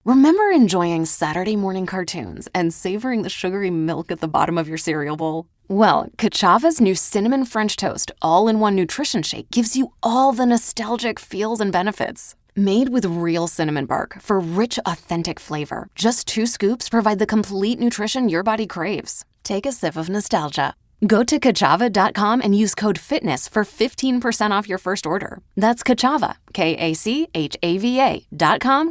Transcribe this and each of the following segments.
Remember enjoying Saturday morning cartoons and savoring the sugary milk at the bottom of your cereal bowl? Well, Kachava's new Cinnamon French Toast all-in-one nutrition shake gives you all the nostalgic feels and benefits. Made with real cinnamon bark for rich, authentic flavor, just 2 scoops provide the complete nutrition your body craves. Take a sip of nostalgia. Go to Kachava.com and use code FITNESS for 15% off your first order. That's Kachava, Kachava.com,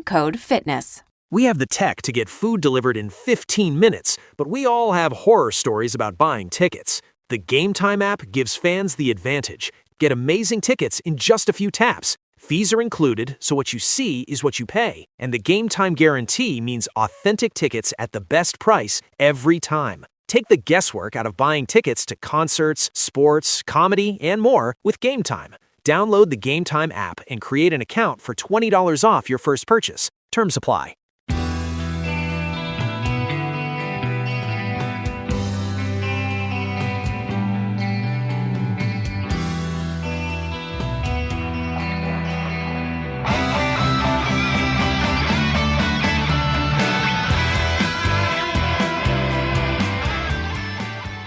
code FITNESS. We have the tech to get food delivered in 15 minutes, but we all have horror stories about buying tickets. The Game Time app gives fans the advantage. Get amazing tickets in just a few taps. Fees are included, so what you see is what you pay. And the Game Time guarantee means authentic tickets at the best price every time. Take the guesswork out of buying tickets to concerts, sports, comedy, and more with Game Time. Download the Game Time app and create an account for $20 off your first purchase. Terms apply.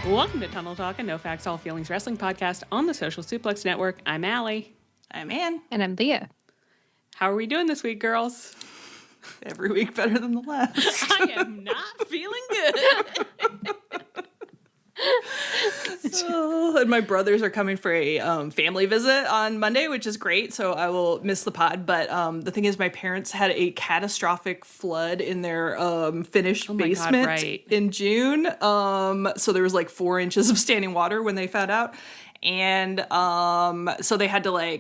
Welcome to Tunnel Talk, a No Facts, All Feelings wrestling podcast on the Social Suplex Network. I'm Allie. I'm Ann. And I'm Leah. How are we doing this week, girls? Every week better than the last. I am not feeling good. And my brothers are coming for a family visit on Monday, which is great, so I will miss the pod. But the thing is, my parents had a catastrophic flood in their finished basement in June. So there was like 4 inches of standing water when they found out. And so they had to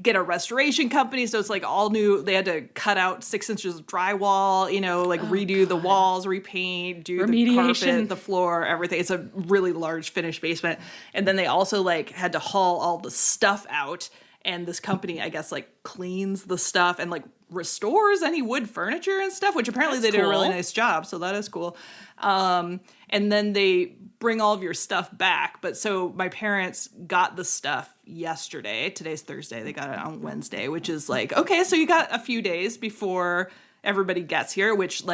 get a restoration company, so it's like all new. They had to cut out 6 inches of drywall, redo the walls, repaint, do the carpet, the floor, everything. It's a really large finished basement. And then they also had to haul all the stuff out. And this company, I guess, cleans the stuff and restores any wood furniture and stuff, which apparently they did a really nice job. So that is cool. And then they bring all of your stuff back. But so my parents got the stuff yesterday. Today's Thursday. They got it on Wednesday, which is okay, so you got a few days before everybody gets here, which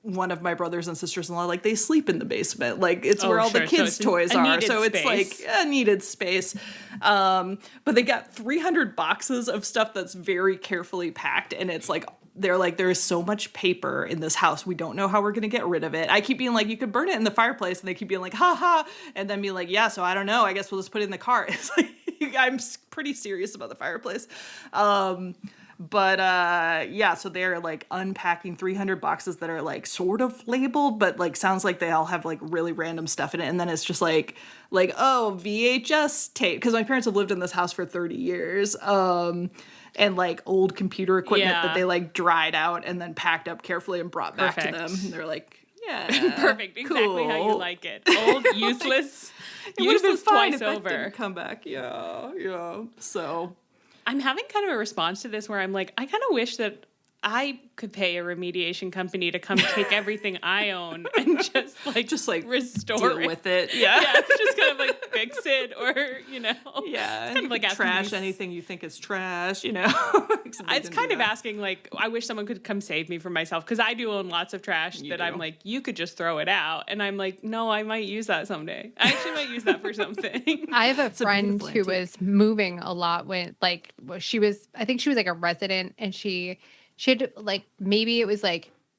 one of my brothers and sisters-in-law, they sleep in the basement. It's where all the kids' toys are. So it's a needed space. But they got 300 boxes of stuff that's very carefully packed. And it's there is so much paper in this house. We don't know how we're going to get rid of it. I keep being you could burn it in the fireplace. And they keep being ha ha. And then be yeah, so I don't know. I guess we'll just put it in the car. It's I'm pretty serious about the fireplace. But yeah, so they're unpacking 300 boxes that are sort of labeled, but sounds like they all have really random stuff in it. And then it's just oh, VHS tape, because my parents have lived in this house for 30 years. And old computer equipment that they dried out and then packed up carefully and brought back to them. And they're yeah, perfect, exactly how you like it. Old, useless, useless twice over. Didn't come back, yeah. So. I'm having kind of a response to this where I'm I kind of wish that I could pay a remediation company to come take everything I own and just restore deal it. With it. Yeah. Yeah, just kind of fix it or, Yeah. Kind of trash anything you think is trash, It's kind of asking, I wish someone could come save me from myself, because I do own lots of trash that I'm you could just throw it out. And I'm no, I might use that someday. I actually might use that for something. I have a friend who was moving a lot when, I think she was a resident, and she had maybe it was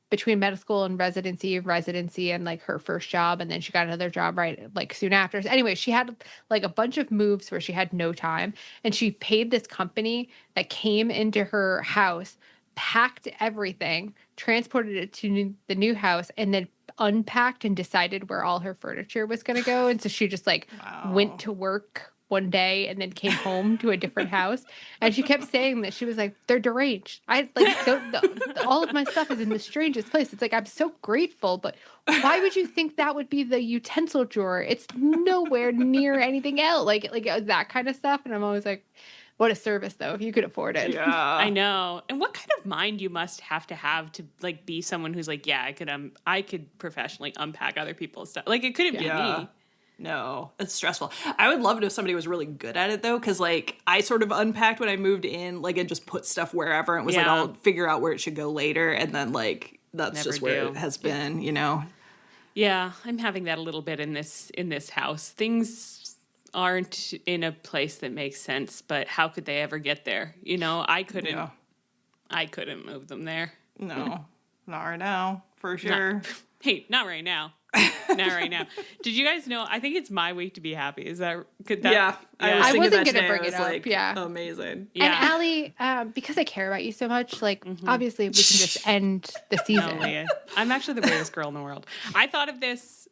between medical school and residency and her first job, and then she got another job right soon after. So anyway, she had a bunch of moves where she had no time, and she paid this company that came into her house, packed everything, transported it to the new house, and then unpacked and decided where all her furniture was going to go. And so she just went to work one day and then came home to a different house, and she kept saying that she was they're deranged. I all of my stuff is in the strangest place. It's I'm so grateful, but why would you think that would be the utensil drawer? It's nowhere near anything else, that kind of stuff. And I'm always what a service, though, if you could afford it. Yeah, I know. And what kind of mind you must have to be someone who's yeah, I could professionally unpack other people's stuff. It couldn't be me. No, it's stressful. I would love it if somebody was really good at it, though, because, like, I sort of unpacked when I moved in, like, and just put stuff wherever. And was like, I'll figure out where it should go later. And then, like, that's Never just where it has been, you know? Yeah, I'm having that a little bit in this house. Things aren't in a place that makes sense, but how could they ever get there? You know, I couldn't move them there. No, not right now, for sure. Not right now. Not right now. Did you guys know? I think it's my week to be happy. Is that? Yeah. I wasn't going to bring it up. Like, amazing. Yeah. And Allie, because I care about you so much, like, obviously we can just end the season. No, I'm actually the bravest girl in the world. I thought of this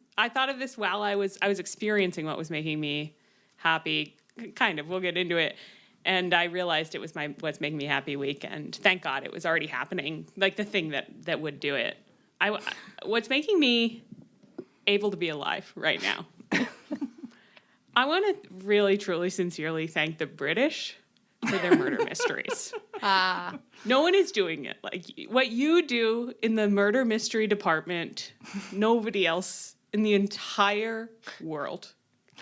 while I was experiencing what was making me happy. Kind of. We'll get into it. And I realized it was what's making me happy week. And thank God it was already happening. Like the thing that would do it. What's making me able to be alive right now. I want to really, truly, sincerely thank the British for their murder mysteries. No one is doing it. Like what you do in the murder mystery department, nobody else in the entire world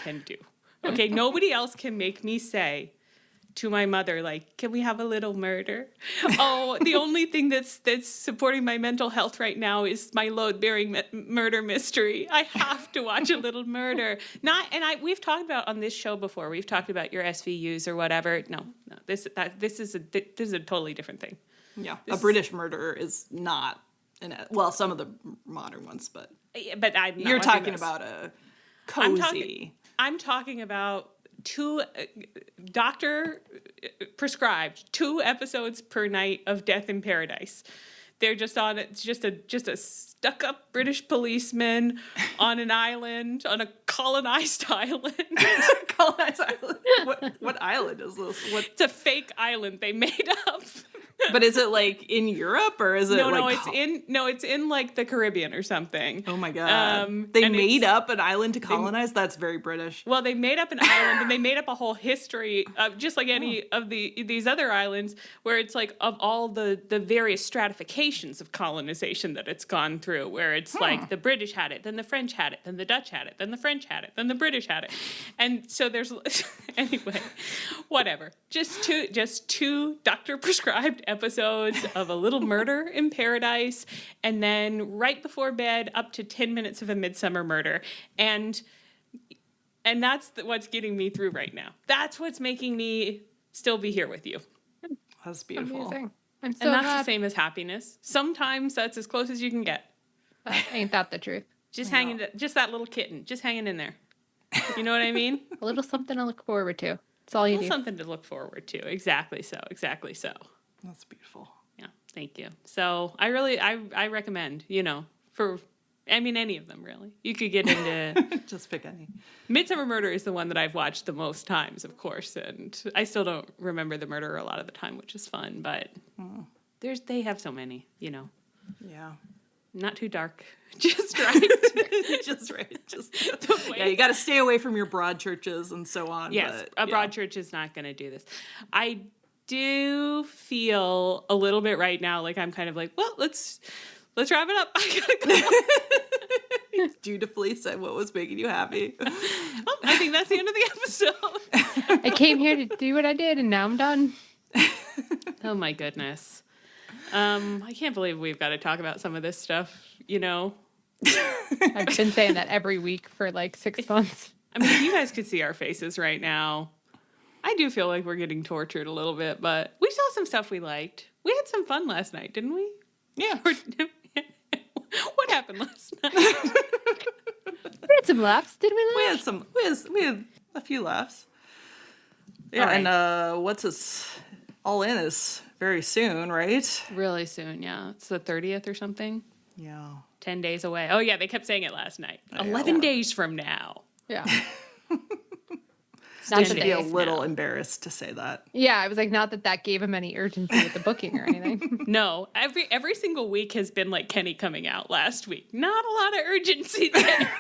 can do. Okay, nobody else can make me say to my mother, like, can we have a little murder? Oh, the only thing that's supporting my mental health right now is my load-bearing murder mystery. I have to watch a little murder. We've talked about on this show before. We've talked about your SVUs or whatever. No, this is a totally different thing. Yeah, a British murder is not some of the modern ones, but you're talking about a cozy. I'm talking about 2 doctor prescribed 2 episodes per night of Death in Paradise. They're just on it's just a stuck-up British policeman on an island, on a colonized island. Colonized island. What island is this? It's a fake island they made up. But is it like in Europe or is it it's in like the Caribbean or something. Oh my God. They made up an island to colonize? That's very British. Well, they made up an island and they made up a whole history of just like any of these other islands where it's like of all the various stratifications of colonization that it's gone through, where it's like the British had it, then the French had it, then the Dutch had it, then the French had it, then the British had it. And so there's anyway, whatever. Just two doctor prescribed episodes of A Little Murder in Paradise, and then right before bed up to 10 minutes of A Midsummer Murder. And that's what's getting me through right now. That's what's making me still be here with you. That's beautiful. Amazing. I'm so and that's glad. the same as happiness. Sometimes that's as close as you can get. Ain't that the truth? Just that little kitten, just hanging in there. You know what I mean? A little something to look forward to. That's all you do. Something to look forward to. Exactly so. That's beautiful. Yeah, thank you. So I recommend, any of them really. You could get into just pick any. Midsummer Murder is the one that I've watched the most times, of course, and I still don't remember the murder a lot of the time, which is fun, but they have so many, Yeah. Not too dark. Just right. Just right. You got to stay away from your broad churches and so on. Yes, a broad church is not going to do this. I do feel a little bit right now like I'm kind of like, well, let's wrap it up. I gotta go. Dutifully said what was making you happy. Well, I think that's the end of the episode. I came here to do what I did, and now I'm done. Oh my goodness. I can't believe we've got to talk about some of this stuff, I've been saying that every week for like 6 months. I mean, if you guys could see our faces right now, I do feel like we're getting tortured a little bit, but we saw some stuff we liked. We had some fun last night, didn't we? Yeah. What happened last night? We had some laughs, didn't we? We had a few laughs. Yeah, right. And what's this? All In is very soon, right? Really soon, yeah. It's the 30th or something. Yeah. 10 days away. Oh, yeah, they kept saying it last night. 11 days from now. Yeah. I should be a little embarrassed to say that. Yeah, I was like, not that gave him any urgency with the booking or anything. No, every single week has been like Kenny coming out last week. Not a lot of urgency there.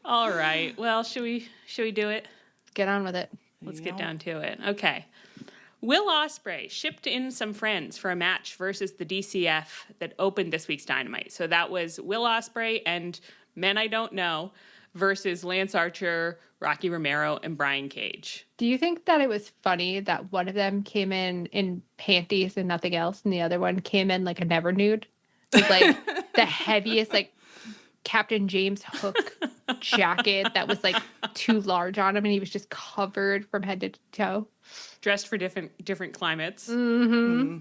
All right. Well, should we do it? Get on with it. Let's get down to it. Okay. Will Ospreay shipped in some friends for a match versus the DCF that opened this week's Dynamite. So that was Will Ospreay and Men I Don't Know versus Lance Archer, Rocky Romero, and Brian Cage. Do you think that it was funny that one of them came in panties and nothing else, and the other one came in like a never nude? With like the heaviest, like Captain James Hook jacket that was like too large on him, and he was just covered from head to toe. Dressed for different climates. Mm-hmm.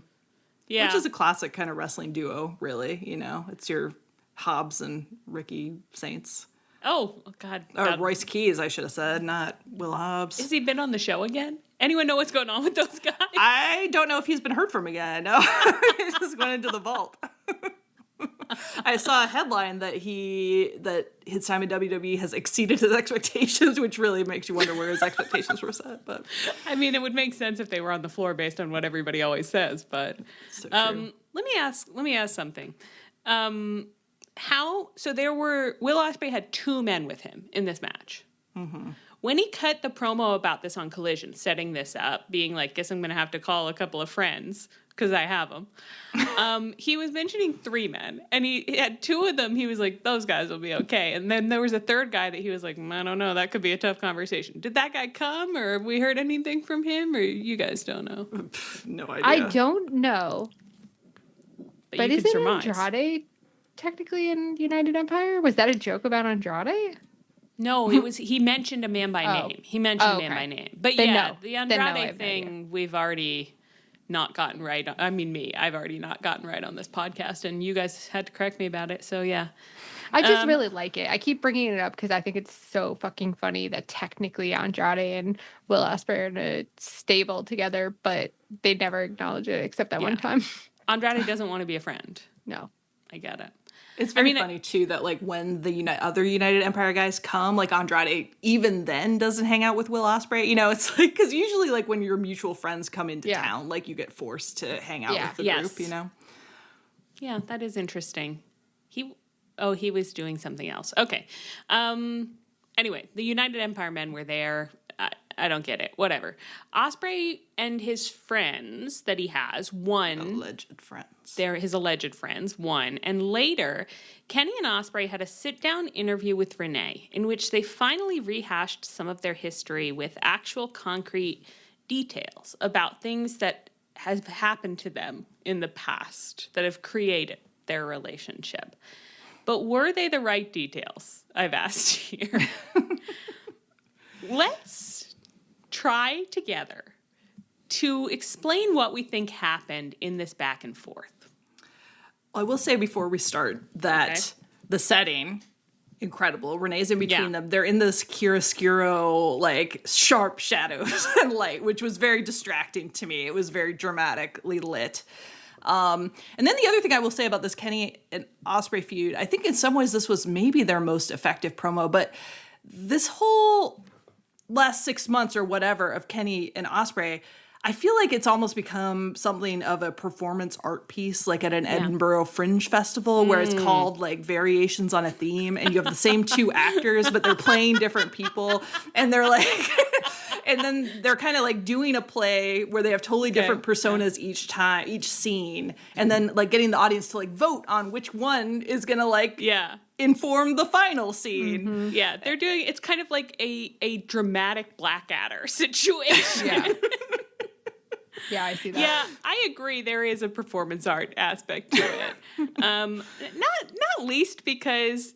Yeah. Which is a classic kind of wrestling duo, really. You know, it's your Hobbs and Ricky Saints. Oh, God. Or Royce Keys, I should have said, not Will Hobbs. Has he been on the show again? Anyone know what's going on with those guys? I don't know if he's been heard from again. No, he just went into the vault. I saw a headline that his time in WWE has exceeded his expectations, which really makes you wonder where his expectations were set. But I mean, it would make sense if they were on the floor based on what everybody always says. But so true. Let me ask something. So Will Ospreay had 2 men with him in this match. Mm-hmm. When he cut the promo about this on Collision, setting this up, being like, guess I'm going to have to call a couple of friends because I have them. He was mentioning 3 men, and he had 2 of them. He was like, those guys will be okay. And then there was a 3rd guy that he was like, I don't know, that could be a tough conversation. Did that guy come, or have we heard anything from him, or you guys don't know? No idea. I don't know. But you isn't can surmise. Andrade technically in United Empire? Was that a joke about Andrade? No, he mentioned a man by name. He mentioned a man by name. But then yeah, no. the Andrade thing, we've already not gotten right. I mean, I've already not gotten right on this podcast, and you guys had to correct me about it. So yeah. I just really like it. I keep bringing it up because I think it's so fucking funny that technically Andrade and Will Ospreay are in a stable together, but they never acknowledge it except that one time. Andrade doesn't want to be a friend. No. I get it. It's very funny, too, that, like, when the other United Empire guys come, like, Andrade even then doesn't hang out with Will Ospreay. You know, it's like, because usually, like, when your mutual friends come into town, like, you get forced to hang out with the group, you know? Yeah, that is interesting. He was doing something else. Okay. Anyway, the United Empire men were there. I don't get it. Whatever. Ospreay and his friends that he has won. Alleged friends. They're his alleged friends won. And later, Kenny and Ospreay had a sit-down interview with Renee in which they finally rehashed some of their history with actual concrete details about things that have happened to them in the past that have created their relationship. But were they the right details? I've asked here. Let's try together to explain what we think happened in this back and forth. I will say before we start that the setting, incredible. Renee's in between them. They're in this chiaroscuro, like, sharp shadows and light, which was very distracting to me. It was very dramatically lit. And then the other thing I will say about this Kenny and Ospreay feud, I think in some ways this was maybe their most effective promo, but this whole last 6 months or whatever of Kenny and Ospreay, I feel like it's almost become something of a performance art piece, like at an Edinburgh Fringe Festival, where it's called like Variations on a Theme, and you have the same 2 actors, but they're playing different people, and they're like, and then they're kind of like doing a play where they have totally different personas each scene, and then like getting the audience to like vote on which one is gonna like inform the final scene. Mm-hmm. Yeah, they're doing, it's kind of like a dramatic Blackadder situation. Yeah, I see that. Yeah, I agree. There is a performance art aspect to it. Not least because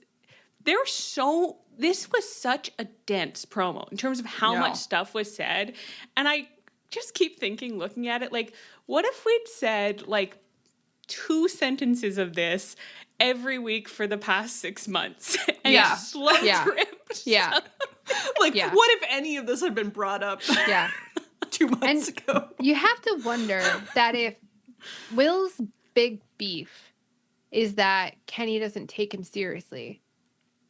this was such a dense promo in terms of how much stuff was said. And I just keep thinking, looking at it, like, what if we'd said like 2 sentences of this every week for the past 6 months? And slow dripped. Yeah. Like, what if any of this had been brought up? 2 months ago. You have to wonder that if Will's big beef is that Kenny doesn't take him seriously,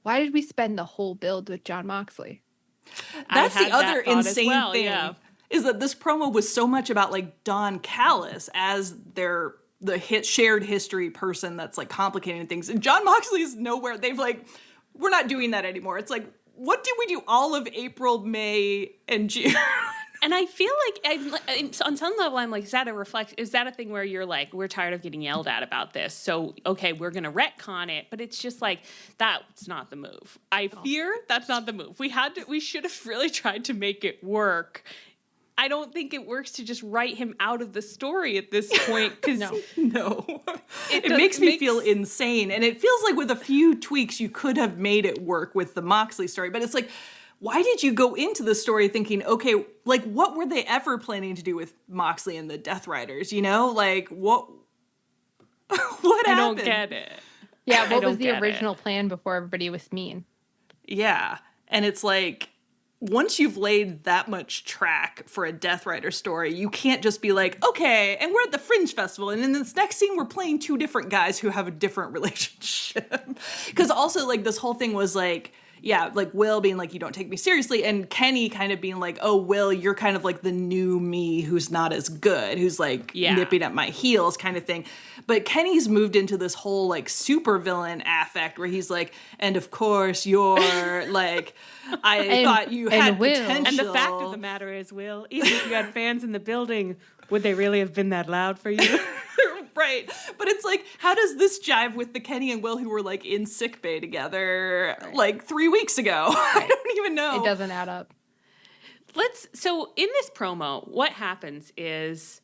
why did we spend the whole build with Jon Moxley? That's the other insane thing, is that this promo was so much about like Don Callis as the shared history person that's like complicating things. And Jon Moxley's nowhere. They've like, we're not doing that anymore. It's like, what did we do all of April, May, and June? And I feel like on some level, I'm like, is that a thing where you're like, we're tired of getting yelled at about this, so okay, we're gonna retcon it, but it's just like that's not the move. I fear that's not the move. We should have really tried to make it work. I don't think it works to just write him out of the story at this point. Because no. It makes me feel insane. And it feels like with a few tweaks, you could have made it work with the Moxley story. But it's like, why did you go into the story thinking, okay, like, what were they ever planning to do with Moxley and the Death Riders? You know, like, what happened? I don't get it. Yeah, what was the original plan before everybody was mean? Yeah. And it's like, once you've laid that much track for a Death Rider story, you can't just be like, okay, and we're at the Fringe Festival, and in this next scene, we're playing two different guys who have a different relationship. Because also, like, this whole thing was like, yeah, like Will being like, you don't take me seriously, and Kenny kind of being like, oh, Will, you're kind of like the new me who's not as good, who's like nipping at my heels kind of thing. But Kenny's moved into this whole like supervillain affect where he's like, and of course you're like, I thought you had potential. And the fact of the matter is, Will, even if you had fans in the building, would they really have been that loud for you? Right. But it's like, how does this jive with the Kenny and Will who were like in sickbay together like 3 weeks ago? I don't even know. It doesn't add up. So in this promo, what happens is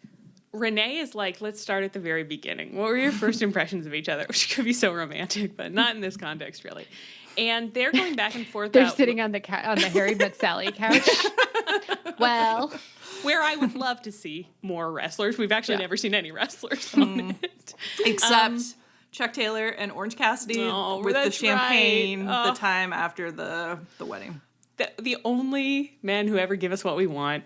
Renee is like, let's start at the very beginning. What were your first impressions of each other? Which could be so romantic, but not in this context, really. And they're going back and forth. They're sitting on the Harry Met Sally couch. Well, where I would love to see more wrestlers. We've actually never seen any wrestlers on it. Except Chuck Taylor and Orange Cassidy with the champagne the time after the wedding. The only men who ever give us what we want.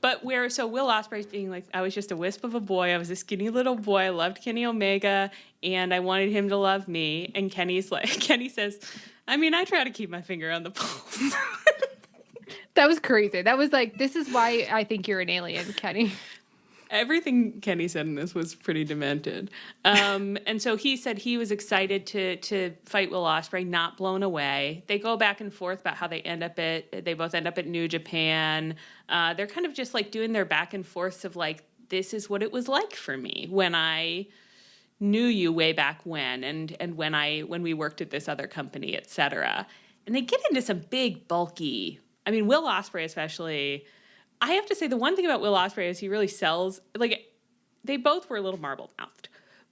But so Will Ospreay's being like, I was just a wisp of a boy. I was a skinny little boy. I loved Kenny Omega, and I wanted him to love me. And Kenny says, I mean, I try to keep my finger on the pulse. That was crazy. That was like, this is why I think you're an alien, Kenny. Everything Kenny said in this was pretty demented. And so he said he was excited to fight Will Ospreay, not blown away. They go back and forth about how they both end up at New Japan. They're kind of just like doing their back and forths of like, this is what it was like for me when I knew you way back when, and when we worked at this other company, etc. And they get into some big, bulky, I mean, Will Ospreay especially. I have to say, the one thing about Will Ospreay is he really sells, like, they both were a little marble-mouthed.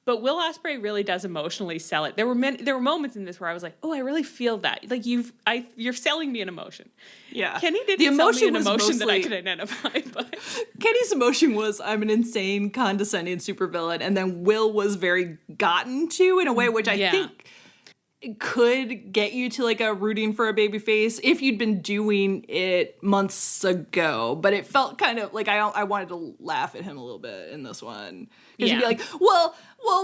But Will Ospreay really does emotionally sell it. There were moments in this where I was like, oh, I really feel that. Like, you're selling me an emotion. Yeah. Kenny didn't sell me an emotion that I could identify. But Kenny's emotion was, I'm an insane, condescending supervillain. And then Will was very gotten to in a way which I think could get you to like a rooting for a baby face if you'd been doing it months ago. But it felt kind of like I wanted to laugh at him a little bit in this one. Because he'd be like, well,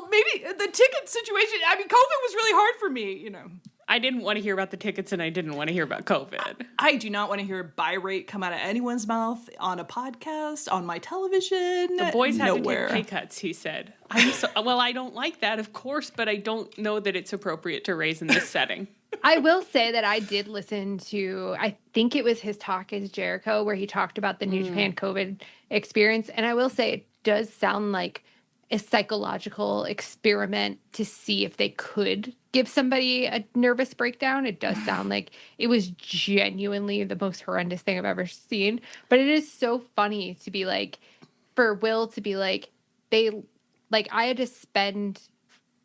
maybe the ticket situation, I mean, COVID was really hard for me, you know. I didn't want to hear about the tickets, and I didn't want to hear about COVID. I do not want to hear a buy rate come out of anyone's mouth on a podcast, on my television. The boys had to take pay cuts, he said. Well, I don't like that, of course, but I don't know that it's appropriate to raise in this setting. I will say that I did listen to, I think it was his Talk is Jericho, where he talked about the New Japan COVID experience. And I will say it does sound like a psychological experiment to see if they could give somebody a nervous breakdown. It does sound like it was genuinely the most horrendous thing I've ever seen. But it is so funny to be like, for Will to be like, I had to spend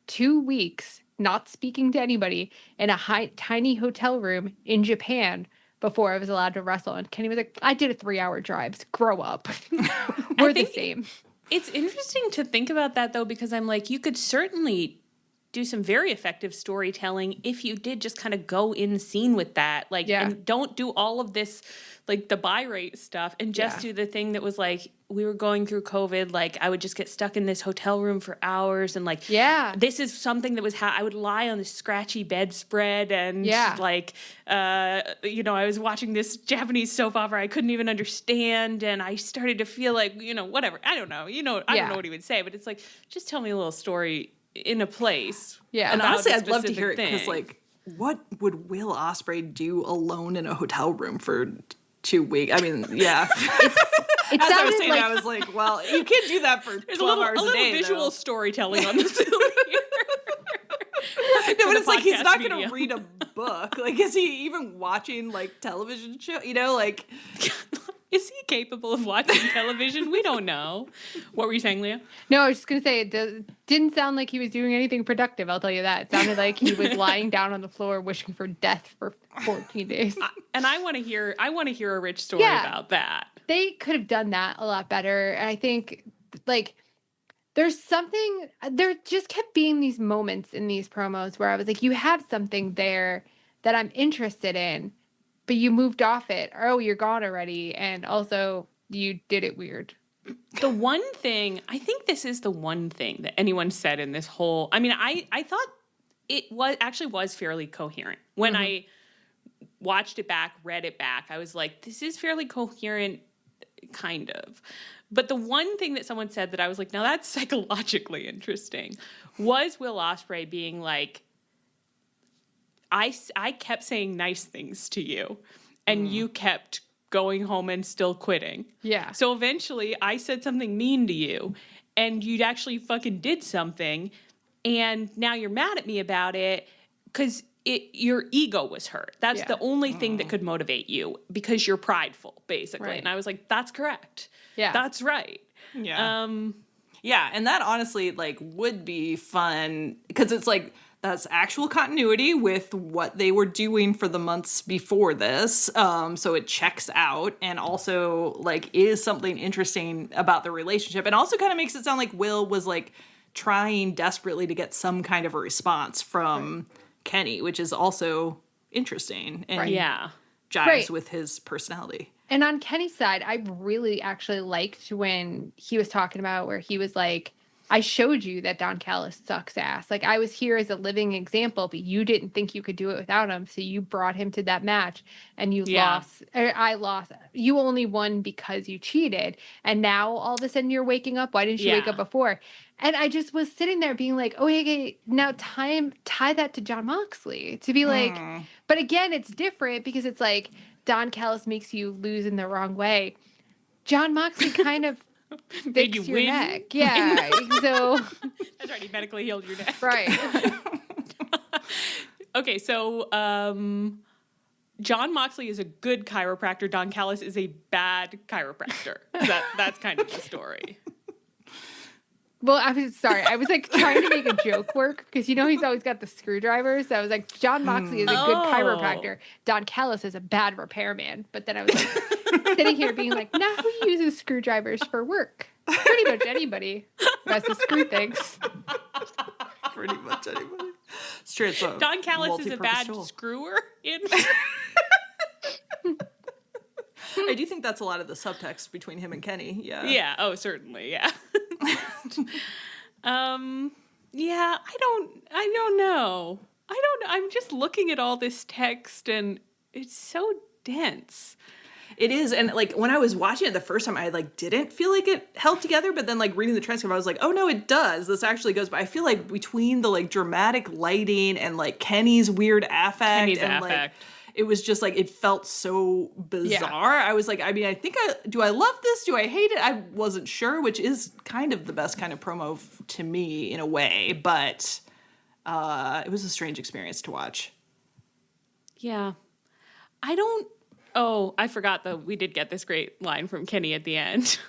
2 weeks not speaking to anybody in a tiny hotel room in Japan before I was allowed to wrestle. And Kenny was like, I did a 3-hour drive. Grow up. We're the same. It's interesting to think about that, though, because I'm like, you could certainly do some very effective storytelling if you did just kind of go in scene with that. Like, and don't do all of this, like, the buy rate stuff, and just do the thing that was like, we were going through COVID, like, I would just get stuck in this hotel room for hours, and like, this is something that was I would lie on this scratchy bedspread, and like, you know, I was watching this Japanese soap opera I couldn't even understand, and I started to feel like, you know, whatever, I don't know, I don't know what he would say, but it's like, just tell me a little story in a place. Yeah, and honestly, I'd love to hear it, because like, what would Will Ospreay do alone in a hotel room for 2 weeks. I mean, yeah. It As I was sounded saying, like I was like, well, you can't do that for 12 hours a day. A little visual storytelling on the Zoom here. No, but it's like he's not going media. to read a book. Like, is he even watching, like, television show? You know, like... Is he capable of watching television? We don't know. What were you saying, Leah? No, I was just going to say, it didn't sound like he was doing anything productive, I'll tell you that. It sounded like he was lying down on the floor wishing for death for 14 days. And I want to hear a rich story about that. They could have done that a lot better. And I think, like, there just kept being these moments in these promos where I was like, you have something there that I'm interested in, but you moved off it. Oh, you're gone already. And also, you did it weird. The one thing, I think this is the one thing that anyone said in this whole, I mean, I thought it was fairly coherent. When I watched it back, read it back, I was like, this is fairly coherent, kind of. But the one thing that someone said that I was like, now that's psychologically interesting, was Will Ospreay being like, I kept saying nice things to you, and you kept going home and still quitting. Yeah. So eventually I said something mean to you, and you actually fucking did something, and now you're mad at me about it because your ego was hurt. That's the only thing that could motivate you because you're prideful, basically. Right. And I was like, that's correct. Yeah. That's right. Yeah. Yeah, and that honestly, like, would be fun because it's like that's actual continuity with what they were doing for the months before this. So it checks out and also, like, is something interesting about the relationship. And also kind of makes it sound like Will was, like, trying desperately to get some kind of a response from Kenny, which is also interesting and jives with his personality. And on Kenny's side, I really actually liked when he was talking about where he was like, I showed you that Don Callis sucks ass. Like, I was here as a living example, but you didn't think you could do it without him. So you brought him to that match and you lost. I lost. You only won because you cheated. And now all of a sudden you're waking up. Why didn't you wake up before? And I just was sitting there being like, oh, okay, now tie that to Jon Moxley to be like, but again, it's different because it's like Don Callis makes you lose in the wrong way. Jon Moxley kind of fix your neck. Yeah. So that's right. He medically healed your neck. Right. Okay. So, Jon Moxley is a good chiropractor. Don Callis is a bad chiropractor. That's kind of the story. Well, I was sorry. I was like trying to make a joke work because he's always got the screwdriver. So I was like, Jon Moxley is a good chiropractor. Don Callis is a bad repairman. But then I was like sitting here being like, now who uses screwdrivers for work? Pretty much anybody who has to screw things. Pretty much anybody. It's true. Don Callis is a bad screwer. I do think that's a lot of the subtext between him and Kenny. Yeah. Yeah. Oh, certainly. Yeah. Yeah. I don't know. I'm just looking at all this text and it's so dense. It is. And like when I was watching it the first time, I like didn't feel like it held together. But then like reading the transcript, I was like, oh no, it does. This actually goes. But I feel like between the like dramatic lighting and like Kenny's weird affect like it was just like it felt so bizarre. I was like, I mean, do I love this? Do I hate it? I wasn't sure, which is kind of the best kind of promo to me in a way. But it was a strange experience to watch. Yeah. I forgot that we did get this great line from Kenny at the end.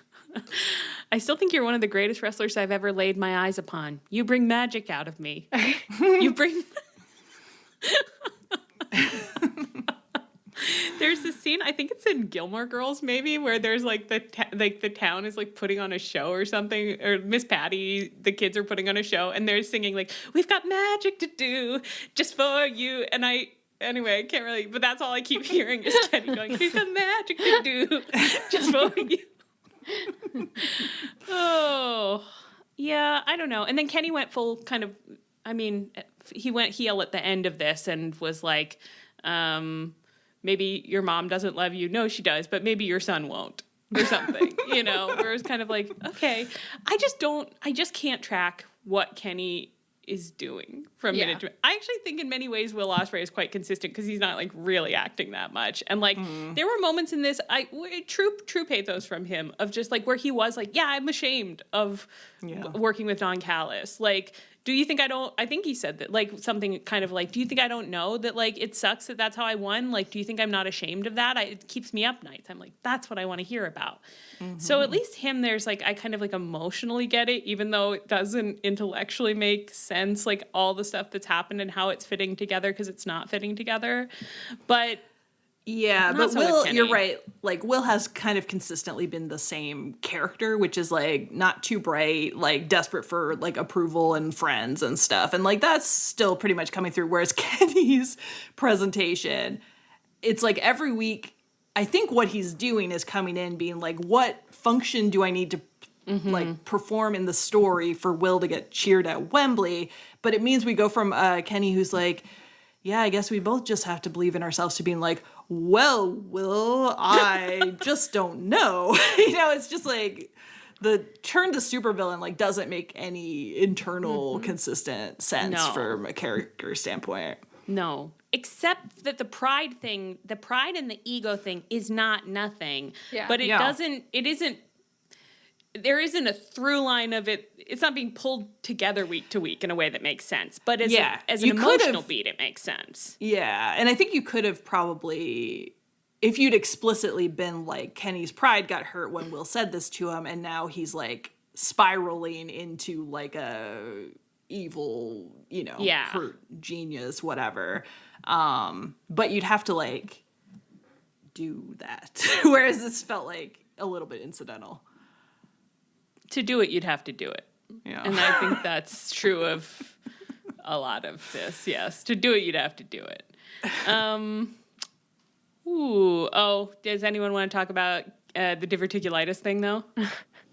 I still think you're one of the greatest wrestlers I've ever laid my eyes upon. You bring magic out of me. You bring... There's this scene, I think it's in Gilmore Girls maybe, where there's like the town is like putting on a show or something, or Miss Patty, the kids are putting on a show and they're singing like, we've got magic to do just for you. And anyway, I can't really, but that's all I keep hearing is Kenny going, we've got magic to do just for you. Oh, yeah, I don't know. And then Kenny went full kind of, I mean, he went heel at the end of this and was like, maybe your mom doesn't love you. No, she does, but maybe your son won't or something, where it's kind of like, okay, I just can't track what Kenny is doing from minute to minute. I actually think in many ways Will Ospreay is quite consistent because he's not like really acting that much. And like there were moments in this, true pathos from him of just like where he was like, yeah, I'm ashamed of working with Don Callis. Like, do you think I think he said that, like, something kind of like, do you think I don't know that, like, it sucks that that's how I won? Like, do you think I'm not ashamed of that? It keeps me up nights. I'm like, that's what I want to hear about. So at least him, there's, like, I kind of, like, emotionally get it, even though it doesn't intellectually make sense, like, all the stuff that's happened and how it's fitting together, because it's not fitting together. But... yeah, but Will, you're right. Like, Will has kind of consistently been the same character, which is, like, not too bright, like, desperate for, like, approval and friends and stuff. And, like, that's still pretty much coming through. Whereas Kenny's presentation, it's, like, every week, I think what he's doing is coming in being, like, what function do I need to, like, perform in the story for Will to get cheered at Wembley? But it means we go from Kenny who's, like, yeah, I guess we both just have to believe in ourselves, to being like, well, Will, I just don't know. You know, it's just like the turn to supervillain like doesn't make any internal consistent sense from a character standpoint. No, except that the pride and the ego thing is not nothing. Yeah. But there isn't a through line of it. It's not being pulled together week to week in a way that makes sense. But as an emotional beat, it makes sense. Yeah. And I think you could have probably, if you'd explicitly been like, Kenny's pride got hurt when Will said this to him, and now he's like spiraling into like a evil, you know, hurt genius, whatever. But you'd have to like do that. Whereas this felt like a little bit incidental. To do it, you'd have to do it. Yeah. And I think that's true of a lot of this, yes. To do it, you'd have to do it. Does anyone want to talk about the diverticulitis thing, though?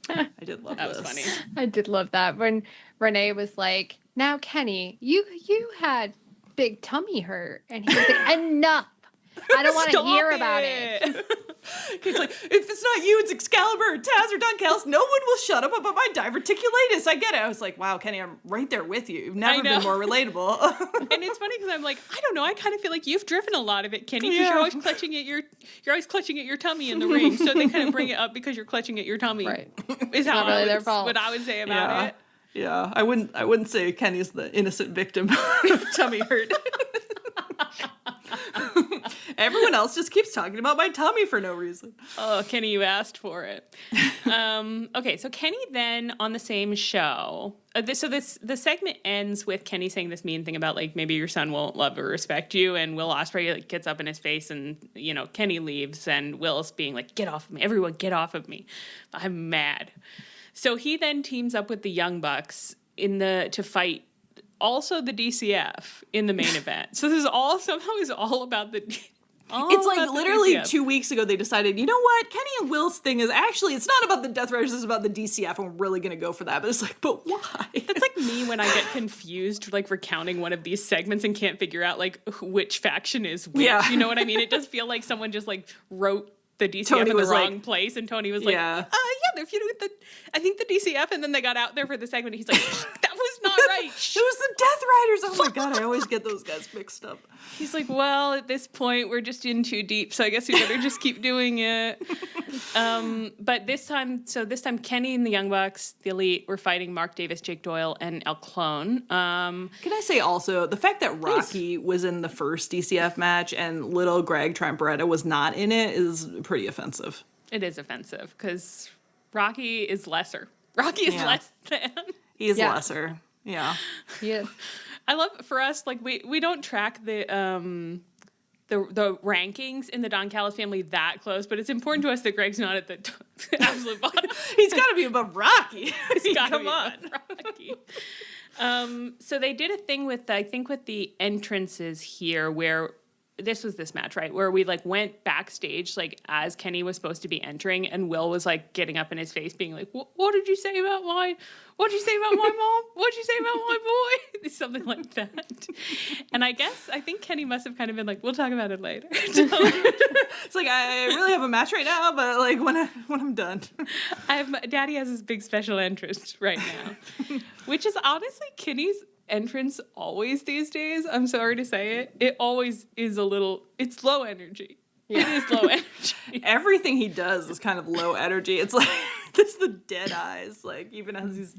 I did love that. That was funny. I did love that. When Renee was like, now, Kenny, you had big tummy hurt. And he was like, enough. I don't want to hear about it. He's like, if it's not you, it's Excalibur or Taz or Don Callis. No one will shut up about my diverticulitis. I get it. I was like, wow, Kenny, I'm right there with you. You've never been more relatable. And it's funny because I'm like, I don't know. I kind of feel like you've driven a lot of it, Kenny, because you're always clutching at your tummy in the ring. So they kind of bring it up because you're clutching at your tummy. Right. Is how not really their fault. What I would say about it. Yeah, I wouldn't say Kenny's the innocent victim of tummy hurt. Everyone else just keeps talking about my tummy for no reason. Oh, Kenny, you asked for it. Okay, so Kenny then on the same show. The segment ends with Kenny saying this mean thing about like maybe your son won't love or respect you, and Will Ospreay like gets up in his face, and you know Kenny leaves, and Will's being like, "Get off of me! Everyone, get off of me! I'm mad." So he then teams up with the Young Bucks to fight. Also, the DCF in the main event. So this is all about the. It's like literally 2 weeks ago they decided, you know what, Kenny and Will's thing is actually, it's not about the Death Riders, it's about the DCF, and we're really going to go for that. But it's like, but why? That's like me when I get confused, like recounting one of these segments and can't figure out like which faction is which. Yeah. You know what I mean? It does feel like someone just like wrote the DCF Tony in the wrong place, and Tony was like, if you do I think the DCF, and then they got out there for the segment, and he's like, that was not right. It was the Death Riders. Oh my god, I always get those guys mixed up. He's like, well, at this point, we're just in too deep, so I guess we better just keep doing it. But this time, Kenny and the Young Bucks, the Elite, were fighting Mark Davis, Jake Doyle, and El Clone. Can I say also, the fact that Rocky was in the first DCF match and little Greg Trent Beretta was not in it is pretty offensive. It is offensive, because Rocky is lesser. Rocky is less than. He is lesser. Yeah. He is. I love, for us, like, we don't track the rankings in the Don Callis family that close, but it's important to us that Greg's not at the absolute bottom. He's got to be above Rocky. He's got to be above Rocky. So they did a thing with the entrances here where this was this match, right? Where we like went backstage, like as Kenny was supposed to be entering, and Will was like getting up in his face being like, what did you say about my mom? What'd you say about my boy? Something like that. And I think Kenny must have kind of been like, we'll talk about it later. It's like, I really have a match right now, but like when I'm done. Daddy has his big special interest right now, which is honestly Kenny's entrance always these days, I'm sorry to say it always is it's low energy. Yeah. It is low energy. Everything he does is kind of low energy. It's like, this the dead eyes, like, even as he's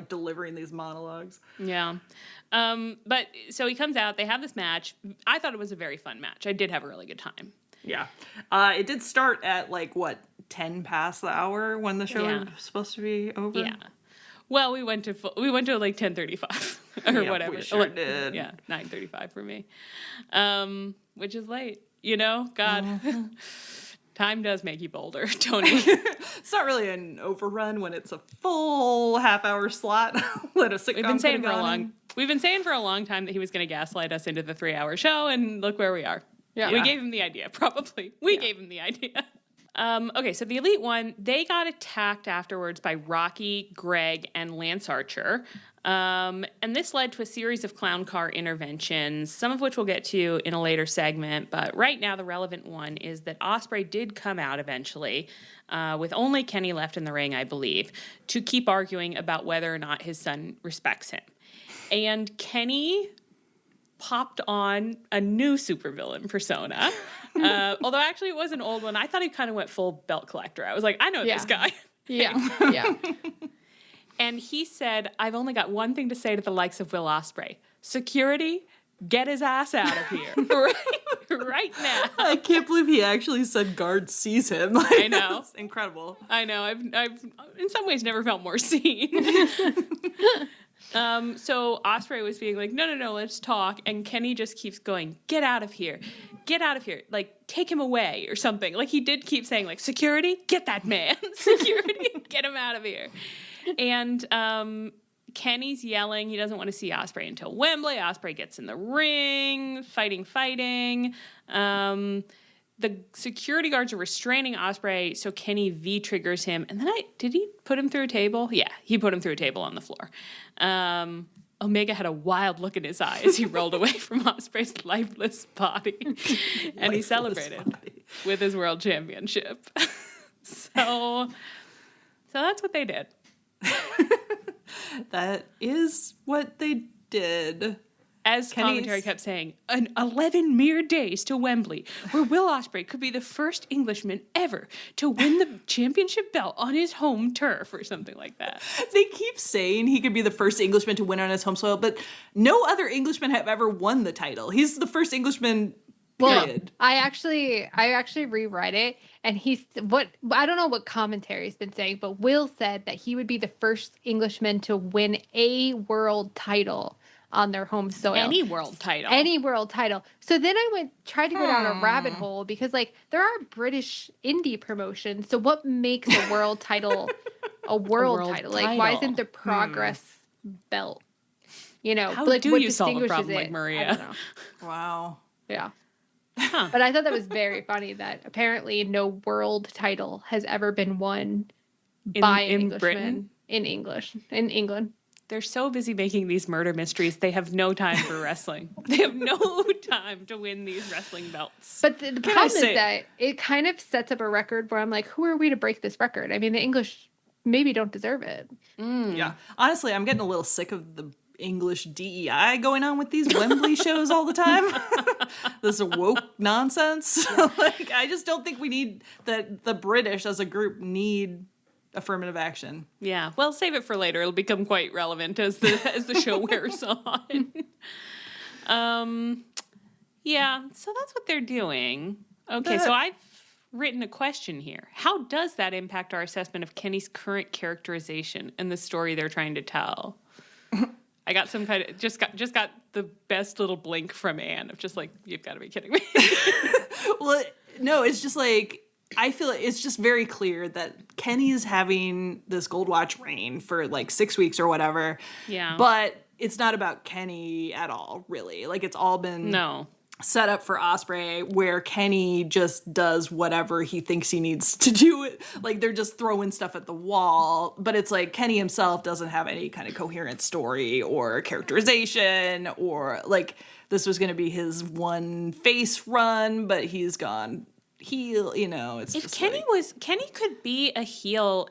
delivering these monologues. Yeah. But so he comes out, they have this match. I thought it was a very fun match. I did have a really good time. Yeah. It did start at 10 past the hour when the show was supposed to be over? Yeah. Well, we went to 10:35 or whatever. We sure did. Yeah, 9:35 for me. Which is late, God. Mm-hmm. Time does make you bolder, Tony. It's not really an overrun when it's a full half-hour slot. Let a sitcom We've been saying for a long time that he was going to gaslight us into the 3-hour show, and look where we are. Yeah. We gave him the idea, probably. We gave him the idea. Okay, so the Elite One, they got attacked afterwards by Rocky, Greg, and Lance Archer. And this led to a series of clown car interventions, some of which we'll get to in a later segment. But right now, the relevant one is that Ospreay did come out eventually, with only Kenny left in the ring, I believe, to keep arguing about whether or not his son respects him. And Kenny popped on a new supervillain persona. Although actually it was an old one. I thought he kind of went full belt collector. I was like, I know this guy. Yeah. And he said, I've only got one thing to say to the likes of Will Ospreay. Security, get his ass out of here. right now. I can't believe he actually said guard sees him. I know. It's incredible. I know. I've in some ways never felt more seen. So Ospreay was being like, no, let's talk. And Kenny just keeps going, get out of here. Get out of here. Like, take him away or something. Like, he did keep saying, like, security, get that man. Security, get him out of here. And Kenny's yelling. He doesn't want to see Ospreay until Wembley. Ospreay gets in the ring, fighting. The security guards are restraining Ospreay, so Kenny V-triggers him. And then did he put him through a table? Yeah, he put him through a table on the floor. Omega had a wild look in his eye as he rolled away from Ospreay's lifeless body. And he celebrated with his world championship. So that's what they did. That is what they did. As commentary kept saying, 11 mere days to Wembley, where Will Ospreay could be the first Englishman ever to win the championship belt on his home turf or something like that. They keep saying he could be the first Englishman to win on his home soil, but no other Englishmen have ever won the title. He's the first Englishman, period. Well, I actually reread it, and I don't know what commentary's been saying, but Will said that he would be the first Englishman to win a world title on their home soil. Any world title. So then I tried to go down a rabbit hole because there are British indie promotions. So what makes a world title a world title? Like, why isn't the Progress belt? How like, do what you solve a problem like I Maria? don't know. Wow. Yeah. Huh. But I thought that was very funny that apparently no world title has ever been won by an Englishman Britain? in England. They're so busy making these murder mysteries, they have no time for wrestling. They have no time to win these wrestling belts. But the problem is that it kind of sets up a record where I'm like, who are we to break this record? I mean, the English maybe don't deserve it. Yeah. Honestly, I'm getting a little sick of the English DEI going on with these Wembley shows all the time. This woke nonsense. I just don't think we need the British as a group need affirmative action. Yeah, well, save it for later. It'll become quite relevant as the show wears on. Yeah, so that's what they're doing. Okay, so I've written a question here. How does that impact our assessment of Kenny's current characterization and the story they're trying to tell? I got some kind of just got the best little blink from Anne of just like, you've got to be kidding me. Well, no, it's just like, I feel it's just very clear that Kenny's having this gold watch reign for 6 weeks or whatever. Yeah. But it's not about Kenny at all, really. It's all been set up for Ospreay, where Kenny just does whatever he thinks he needs to do. They're just throwing stuff at the wall. But it's Kenny himself doesn't have any kind of coherent story or characterization or this was going to be his one face run, but he's gone heel, it's if just Kenny Kenny could be a heel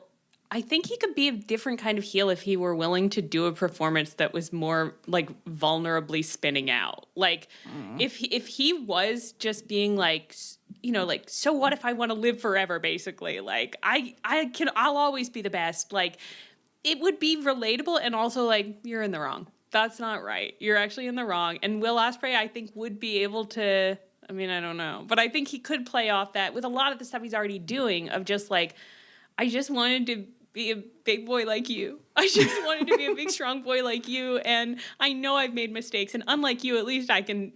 I think he could be a different kind of heel if he were willing to do a performance that was more like vulnerably spinning out. Like if he was just being like, you know, like, so what if I want to live forever, basically? Like I'll always be the best. Like it would be relatable and also like, you're in the wrong. That's not right. You're actually in the wrong. And Will Ospreay, I think, would be able to, I mean, I don't know, but I think he could play off that with a lot of the stuff he's already doing of just like, I just wanted to be a big boy like you. I just wanted to be a big, strong boy like you. And I know I've made mistakes. And unlike you, at least I can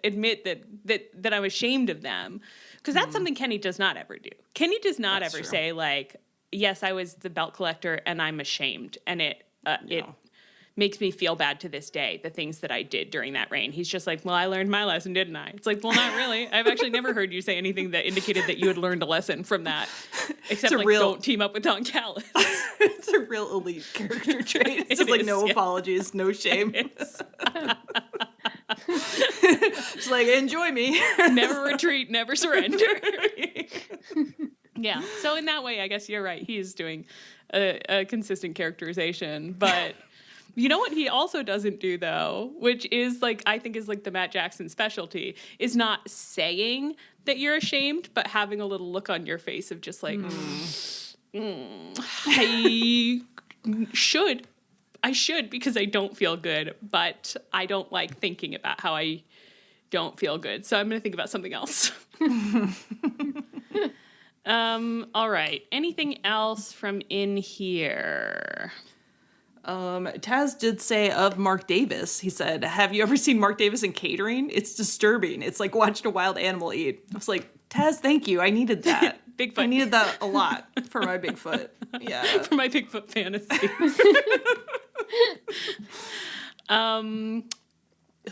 admit that I'm ashamed of them. Because that's something Kenny does not ever do. Kenny does not ever say like, yes, I was the belt collector and I'm ashamed. And it makes me feel bad to this day, the things that I did during that reign. He's just like, well, I learned my lesson, didn't I? It's like, well, not really. I've actually never heard you say anything that indicated that you had learned a lesson from that. Except like, don't team up with Don Callis. It's a real elite character trait. It's just like no apologies, no shame. It's like, enjoy me. Never retreat, never surrender. Yeah. So in that way, I guess you're right. He is doing a consistent characterization, but... You know what he also doesn't do, though, which is, like, I think is, like, the Matt Jackson specialty, is not saying that you're ashamed, but having a little look on your face of just, like, I should because I don't feel good, but I don't like thinking about how I don't feel good. So I'm going to think about something else. All right. Anything else from in here? Taz did say of Mark Davis, he said, have you ever seen Mark Davis in catering? It's disturbing. It's like watching a wild animal eat. I was like, Taz, thank you. I needed that. Bigfoot. I needed that a lot for my Bigfoot. Yeah. For my Bigfoot fantasy.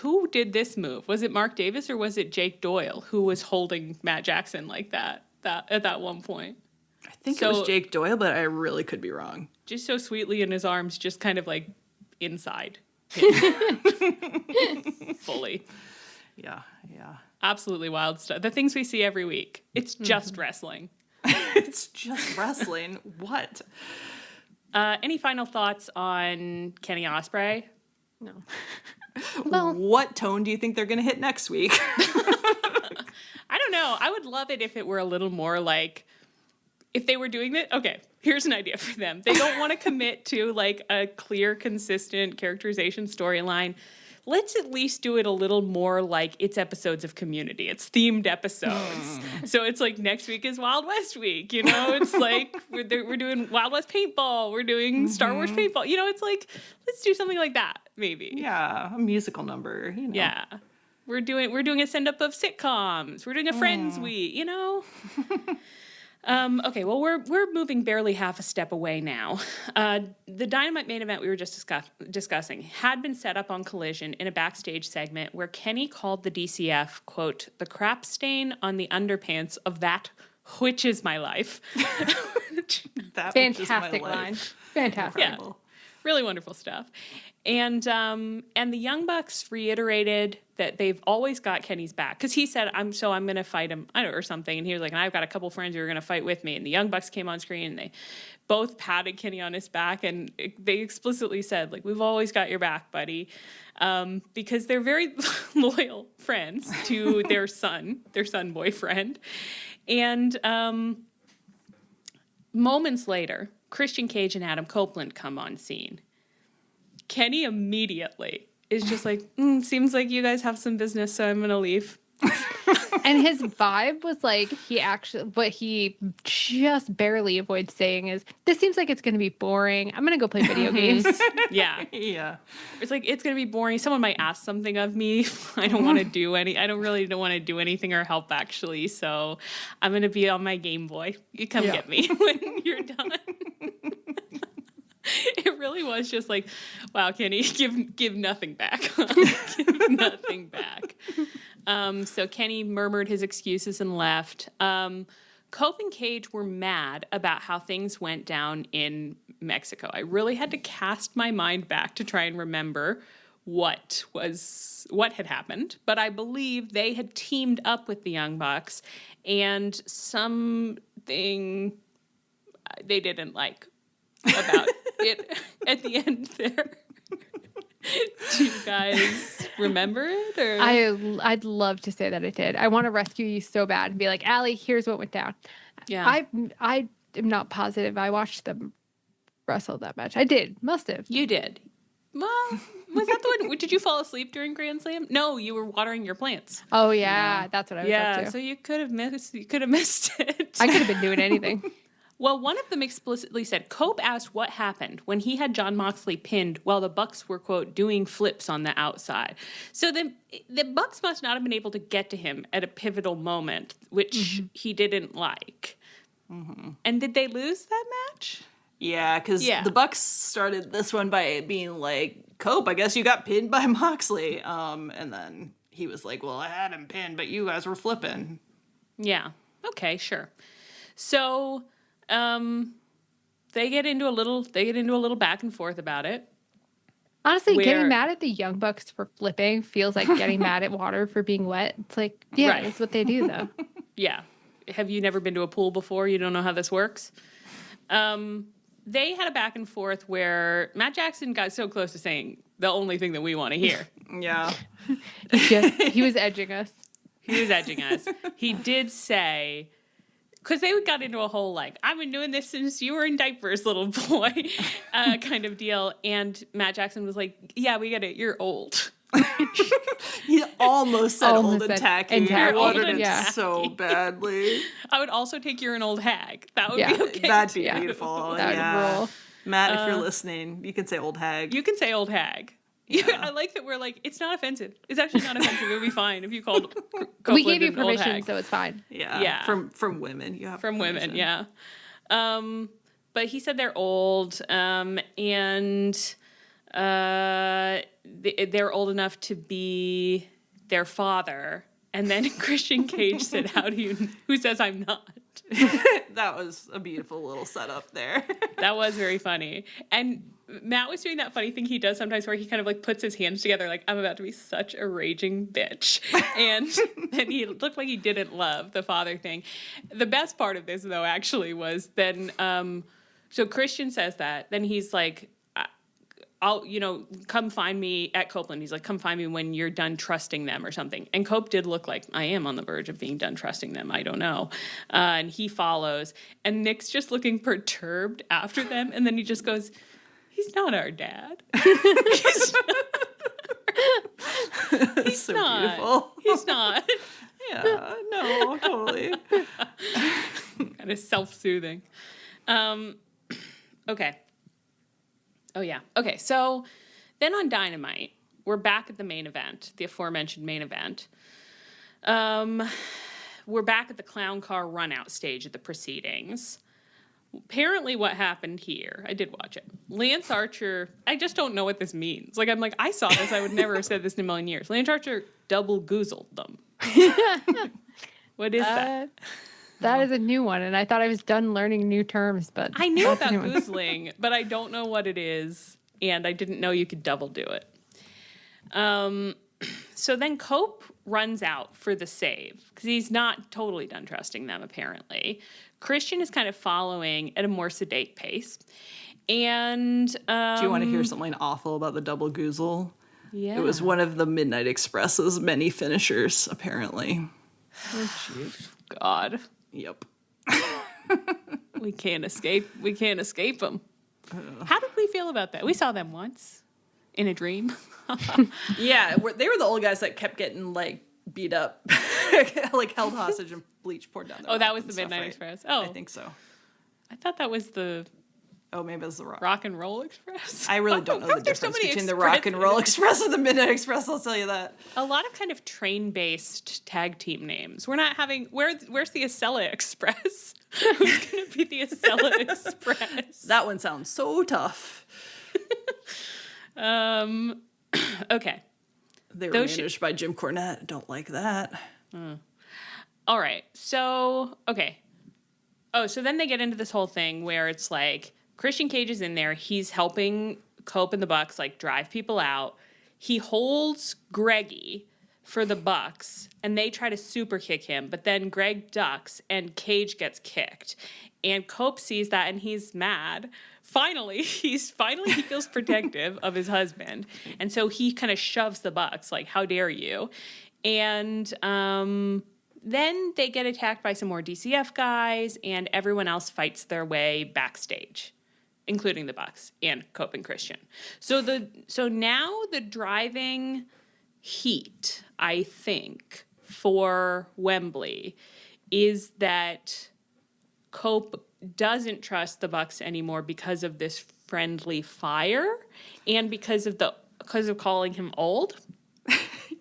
Who did this move? Was it Mark Davis or was it Jake Doyle who was holding Matt Jackson like that at that one point? I think it was Jake Doyle, but I really could be wrong. Just so sweetly in his arms, just kind of like inside. Fully. Yeah. Absolutely wild stuff. The things we see every week. It's just wrestling. It's just wrestling. What? Any final thoughts on Kenny Ospreay? No. Well, what tone do you think they're going to hit next week? I don't know. I would love it if it were a little more like, if they were doing it, okay, here's an idea for them. They don't want to commit to like a clear, consistent characterization storyline. Let's at least do it a little more like it's episodes of Community. It's themed episodes. So it's like next week is Wild West week, you know? It's like we're doing Wild West paintball. We're doing Star Wars paintball. You know, it's like, let's do something like that, maybe. Yeah, a musical number, you know. Yeah. We're doing a send-up of sitcoms. We're doing a Friends week, you know? Okay, well, we're moving barely half a step away now. The Dynamite main event we were just discussing had been set up on Collision in a backstage segment where Kenny called the DCF, quote, the crap stain on the underpants of that which is my life. That fantastic line. Fantastic. Yeah, really wonderful stuff. And the Young Bucks reiterated that they've always got Kenny's back because he said, I'm going to fight him or something. And he was like, and I've got a couple friends who are going to fight with me. And the Young Bucks came on screen and they both patted Kenny on his back. And they explicitly said, like, we've always got your back, buddy. Because they're very loyal friends to their son boyfriend. And moments later, Christian Cage and Adam Copeland come on scene. Kenny immediately is just like, seems like you guys have some business, so I'm going to leave. And his vibe was like, what he just barely avoids saying is, this seems like it's going to be boring. I'm going to go play video games. Yeah. Yeah. It's like, it's going to be boring. Someone might ask something of me. I don't want to do don't want to do anything or help, actually. So I'm going to be on my Game Boy. You come get me when you're done. It really was just like, wow, Kenny, give nothing back. Give nothing back. So Kenny murmured his excuses and left. Cope and Cage were mad about how things went down in Mexico. I really had to cast my mind back to try and remember what had happened. But I believe they had teamed up with the Young Bucks and something... they didn't like about it at the end there. Do you guys remember it? Or? I'd love to say that it did. I want to rescue you so bad and be like, Allie, here's what went down. Yeah. I am not positive I watched them wrestle that match. I did. Must have. You did. Well, was that the one? Did you fall asleep during Grand Slam? No, you were watering your plants. Oh yeah, that's what I was up to. Yeah, so you could have missed it. I could have been doing anything. Well, one of them explicitly said, Cope asked what happened when he had Jon Moxley pinned while the Bucks were, quote, doing flips on the outside. So the Bucks must not have been able to get to him at a pivotal moment, which he didn't like. Mm-hmm. And did they lose that match? Yeah, because the Bucks started this one by being like, Cope, I guess you got pinned by Moxley. And then he was like, well, I had him pinned, but you guys were flipping. Yeah. Okay, sure. So... they get into a little back and forth about it. Honestly, getting mad at the Young Bucks for flipping feels like getting mad at water for being wet. It's like, yeah, that's what they do, though. Yeah. Have you never been to a pool before? You don't know how this works? They had a back and forth where Matt Jackson got so close to saying the only thing that we want to hear. Yeah. He was edging us. He did say... Because they got into a whole, like, I've been doing this since you were in diapers, little boy, kind of deal. And Matt Jackson was like, yeah, we get it. You're old. He almost said old and tacky. I wanted it so badly. I would also take you're an old hag. That would be okay. That'd be beautiful. That would rule. Matt, if you're listening, you can say old hag. You can say old hag. Yeah. I like that we're like, it's not offensive. It's actually not offensive. It would be fine if you called Copeland we gave you permission, so it's fine. Yeah. From women. You have from permission. women, yeah. But he said they're old, and they're old enough to be their father. And then Christian Cage said, who says I'm not? That was a beautiful little setup there. That was very funny. And Matt was doing that funny thing he does sometimes where he kind of like puts his hands together like, I'm about to be such a raging bitch. And then he looked like he didn't love the father thing. The best part of this, though, actually was then, so Christian says that. Then he's like, I'll, come find me at Copeland. He's like, come find me when you're done trusting them or something. And Cope did look like, I am on the verge of being done trusting them. I don't know. And he follows. And Nick's just looking perturbed after them. And then he just goes, he's not our dad. He's so not. Beautiful. He's not. Yeah, no, totally. Kind of self-soothing. Okay. Oh, yeah. Okay, so then on Dynamite, we're back at the main event, the aforementioned main event. We're back at the clown car run-out stage of the proceedings. Apparently what happened here, I did watch it. Lance Archer, I just don't know what this means. Like, I'm like, I saw this, I would never have said this in a million years. Lance Archer double goozled them. What is that? That is a new one, and I thought I was done learning new terms, but I knew about goozling, but I don't know what it is, and I didn't know you could double do it. So then Cope runs out for the save, because he's not totally done trusting them, apparently. Christian is kind of following at a more sedate pace. And do you want to hear something awful about the double goozle? Yeah. It was one of the Midnight Express's many finishers, apparently. Oh, jeez. God. Yep. We can't escape them. How did we feel about that? We saw them once in a dream. Yeah, they were the old guys that kept getting like beat up, like held hostage and bleach poured down their that was mouth the and Midnight stuff, right? Express. Oh, I think so. I thought that was the maybe it was the Rock and Roll Express. I really don't know the difference between the Rock and Roll Express and the Midnight Express. I'll tell you that. A lot of kind of train-based tag team names. We're not having. Where's the Acela Express? Who's gonna be the Acela Express? That one sounds so tough. Okay. They were managed by Jim Cornette. Don't like that. All right. So, okay. Oh, so then they get into this whole thing where it's like Christian Cage is in there. He's helping Cope and the Bucks like drive people out. He holds Greggy for the Bucks, and they try to super kick him, but then Greg ducks and Cage gets kicked. And Cope sees that and he's mad. Finally, he feels protective of his husband. And so he kind of shoves the Bucks, like, how dare you? And then they get attacked by some more DCF guys, and everyone else fights their way backstage, including the Bucks and Cope and Christian. So now the driving heat, I think, for Wembley is that Cope doesn't trust the Bucks anymore because of this friendly fire and because of calling him old.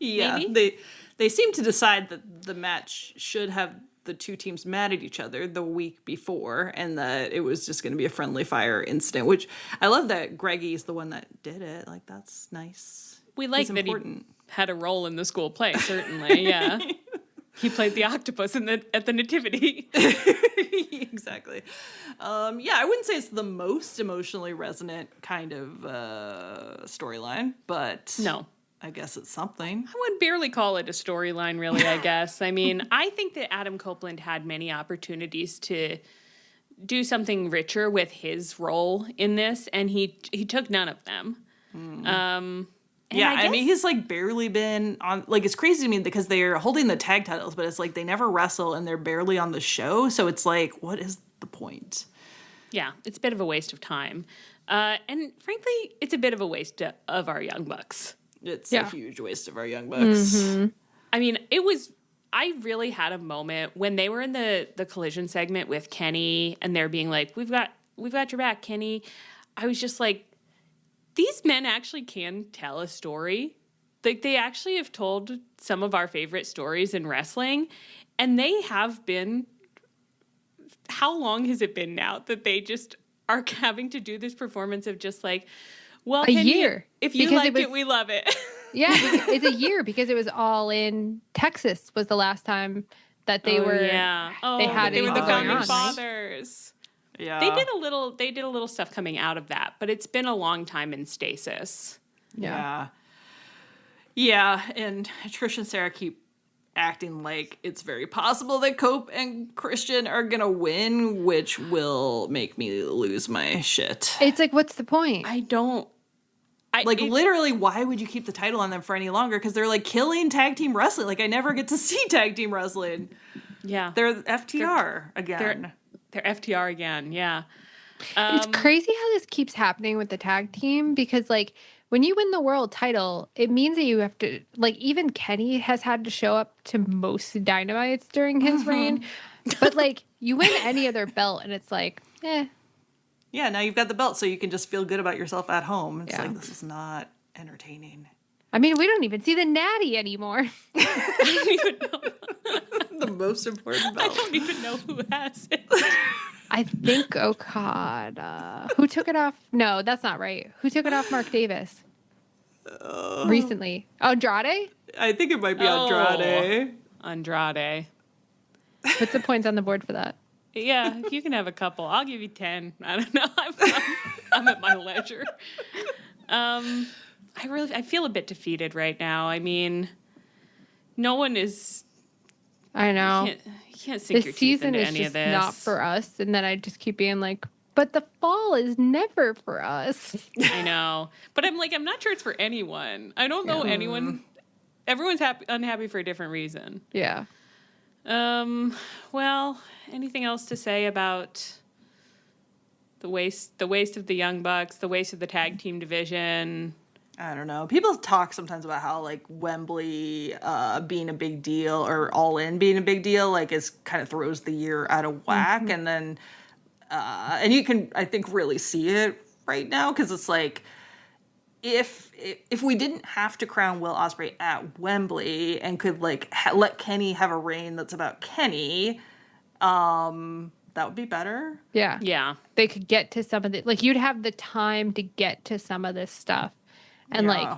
Yeah, maybe? they seem to decide that the match should have the two teams mad at each other the week before, and that it was just going to be a friendly fire incident. Which I love that Greggy's the one that did it. Like, that's nice. We like that he had a role in the school play. Certainly, yeah. He played the octopus at the nativity. Exactly. I wouldn't say it's the most emotionally resonant kind of storyline, but no, I guess it's something. I would barely call it a storyline, really, I guess. I mean, I think that Adam Copeland had many opportunities to do something richer with his role in this, and he took none of them. I mean, he's like barely been on, like, it's crazy to me because they're holding the tag titles, but it's like they never wrestle and they're barely on the show. So it's like, what is the point? Yeah, it's a bit of a waste of time. And frankly, it's a bit of a waste of our Young Bucks. It's a huge waste of our Young Bucks. Mm-hmm. I mean, I really had a moment when they were in the collision segment with Kenny and they're being like, we've got your back, Kenny. I was just like, these men actually can tell a story. Like, they actually have told some of our favorite stories in wrestling, and they have been. How long has it been now that they just are having to do this performance of just like, well, a year. If you like it, we love it. Yeah, it's a year because it was all in Texas was the last time that they were. Yeah. They had they were the founding fathers. Yeah. They did a little stuff coming out of that, but it's been a long time in stasis. Yeah. Yeah, and Trish and Sarah keep acting like it's very possible that Cope and Christian are going to win, which will make me lose my shit. It's like, what's the point? Literally, why would you keep the title on them for any longer? Because they're, like, killing tag team wrestling. Like, I never get to see tag team wrestling. Yeah. They're FTR again. They're FTR again, yeah. It's crazy how this keeps happening with the tag team because, like, when you win the world title, it means that you have to, like, even Kenny has had to show up to most Dynamites during his reign. But, like, you win any other belt and it's like, eh. Yeah, now you've got the belt so you can just feel good about yourself at home. It's like, this is not entertaining. I mean, we don't even see the natty anymore. I don't even know. The most important belt. I don't even know who has it. I think Okada. Who took it off? No, that's not right. Who took it off Mark Davis? Recently. Andrade? I think it might be Andrade. Andrade. Put some points on the board for that. Yeah, you can have a couple. I'll give you 10. I don't know. I'm at my leisure. I feel a bit defeated right now. I mean, no one is. I know. You can't sink your teeth into any of this. This season is just not for us. And then I just keep being like, but the fall is never for us. I know. But I'm not sure it's for anyone. I don't know anyone. Everyone's unhappy for a different reason. Yeah. Well, anything else to say about the waste of the Young Bucks, the waste of the tag team division? I don't know. People talk sometimes about how, like, Wembley being a big deal or All In being a big deal, like, is kind of throws the year out of whack. Mm-hmm. And then, and you can, I think, really see it right now because it's like, if we didn't have to crown Will Ospreay at Wembley and could, like, let Kenny have a reign that's about Kenny, that would be better. Yeah. Yeah. They could get to some of the, like, you'd have the time to get to some of this stuff. And, like,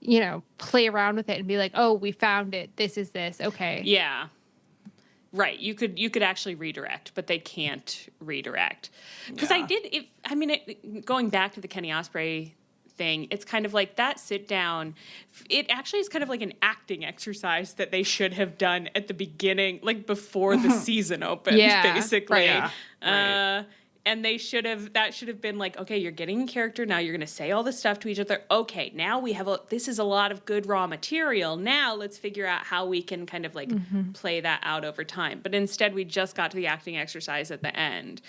you know, play around with it and be like, oh, we found it. This is this. Okay. Yeah. Right. You could actually redirect, but they can't redirect. Because going back to the Kenny Ospreay thing. It's kind of like that sit down. It actually is kind of like an acting exercise that they should have done at the beginning, like before the season opens, basically. Right. Right. And that should have been like, okay, you're getting in character now. You're going to say all this stuff to each other. Okay, now this is a lot of good raw material. Now let's figure out how we can kind of like play that out over time. But instead, we just got to the acting exercise at the end.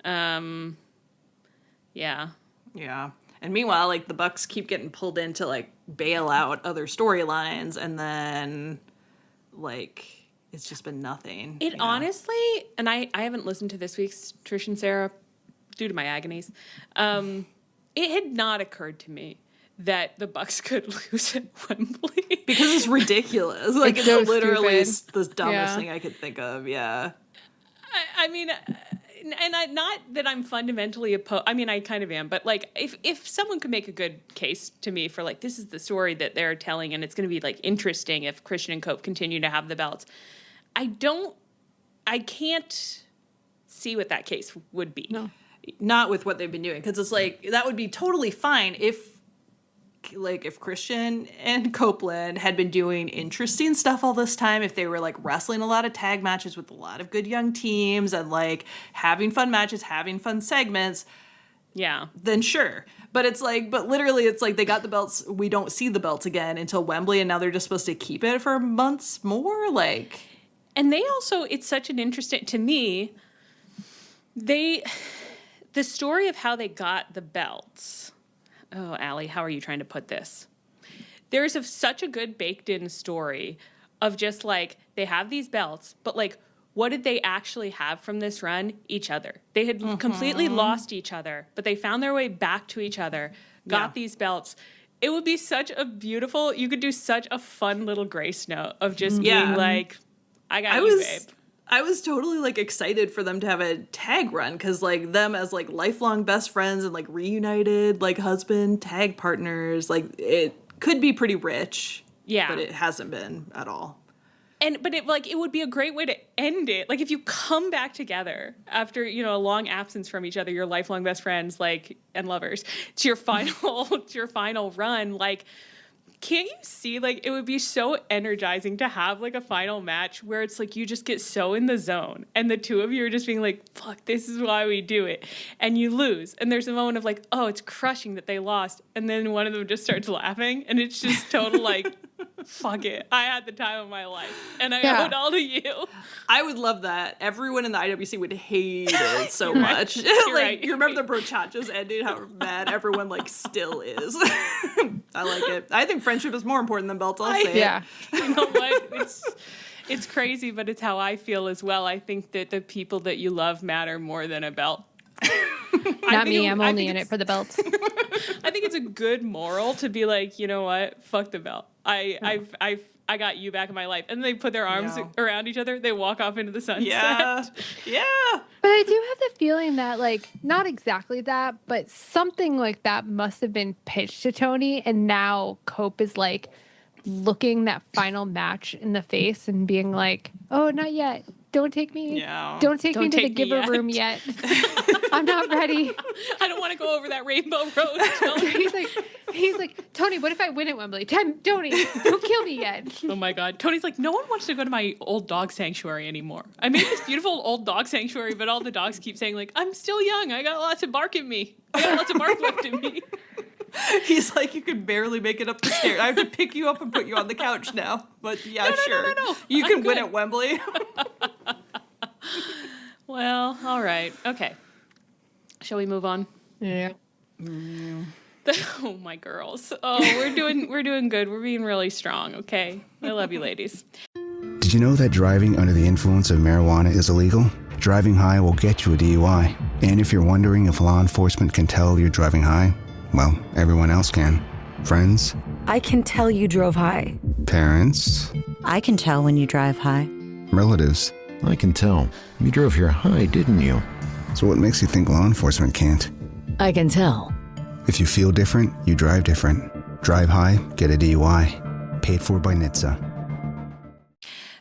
Yeah. Yeah. And meanwhile, like the Bucks keep getting pulled in to like bail out other storylines, and then like it's just been nothing. It honestly, and I haven't listened to this week's Trish and Sarah due to my agonies. It had not occurred to me that the Bucks could lose at Wembley. Because it's ridiculous. Like it's so literally stupid. the dumbest thing I could think of. Yeah. I mean, and not that I'm fundamentally opposed. I mean, I kind of am, but like, if someone could make a good case to me for like, this is the story that they're telling, and it's going to be like interesting if Christian and Cope continue to have the belts. I can't see what that case would be. No. Not with what they've been doing, because it's like that would be totally fine if Christian and Copeland had been doing interesting stuff all this time, if they were like wrestling a lot of tag matches with a lot of good young teams and like having fun matches, having fun segments. Yeah. Then sure. But literally it's like they got the belts. We don't see the belts again until Wembley, and now they're just supposed to keep it for months more. Like, and they also, it's such an interesting, to me, the story of how they got the belts. Oh, Allie, how are you trying to put this? There's such a good baked-in story of just, like, they have these belts, but, like, what did they actually have from this run? Each other. They had completely lost each other, but they found their way back to each other, got these belts. It would be such a beautiful, you could do such a fun little grace note of just being like, I got you, babe. I was totally, like, excited for them to have a tag run, because, like, them as, like, lifelong best friends and, like, reunited, like, husband tag partners, like, it could be pretty rich. Yeah. But it hasn't been at all. But it would be a great way to end it. Like, if you come back together after, you know, a long absence from each other, your lifelong best friends, like, and lovers, it's your final run, like, can't you see, like, it would be so energizing to have, like, a final match where it's, like, you just get so in the zone, and the two of you are just being like, fuck, this is why we do it, and you lose, and there's a moment of, like, oh, it's crushing that they lost, and then one of them just starts laughing, and it's just total, like, fuck it, I had the time of my life, and I owe it all to you. I would love that. Everyone in the IWC would hate it so much. Right. You remember the brochachas ending, how mad everyone, like, still is. I like it. I think friendship is more important than belts, I'll say. Yeah. You know what? It's crazy, but it's how I feel as well. I think that the people that you love matter more than a belt. Not me. I'm only in it for the belts. I think it's a good moral to be like, you know what? Fuck the belt. I got you back in my life. And they put their arms around each other. They walk off into the sunset. Yeah. But I do have the feeling that, like, not exactly that, but something like that must have been pitched to Tony. And now Cope is, like, looking that final match in the face and being like, oh, not yet. Don't take me. Yeah. Don't take me to the giver room yet. I'm not ready. I don't want to go over that rainbow road. He's like, Tony, what if I win at Wembley? Tony, don't kill me yet. Oh my God. Tony's like, no one wants to go to my old dog sanctuary anymore. I made this beautiful old dog sanctuary, but all the dogs keep saying, like, I'm still young. I got lots of bark in me. I got lots of bark left in me. He's like, you can barely make it up the stairs. I have to pick you up and put you on the couch now. But yeah, sure. No. You can win at Wembley. Well, all right. Okay. Shall we move on? Yeah. Oh, my girls. Oh, we're doing good. We're being really strong, okay? I love you, ladies. Did you know that driving under the influence of marijuana is illegal? Driving high will get you a DUI. And if you're wondering if law enforcement can tell you're driving high, well, everyone else can. Friends? I can tell you drove high. Parents? I can tell when you drive high. Relatives? I can tell. You drove here high, didn't you? So what makes you think law enforcement can't? I can tell. If you feel different, you drive different. Drive high, get a DUI. Paid for by NHTSA.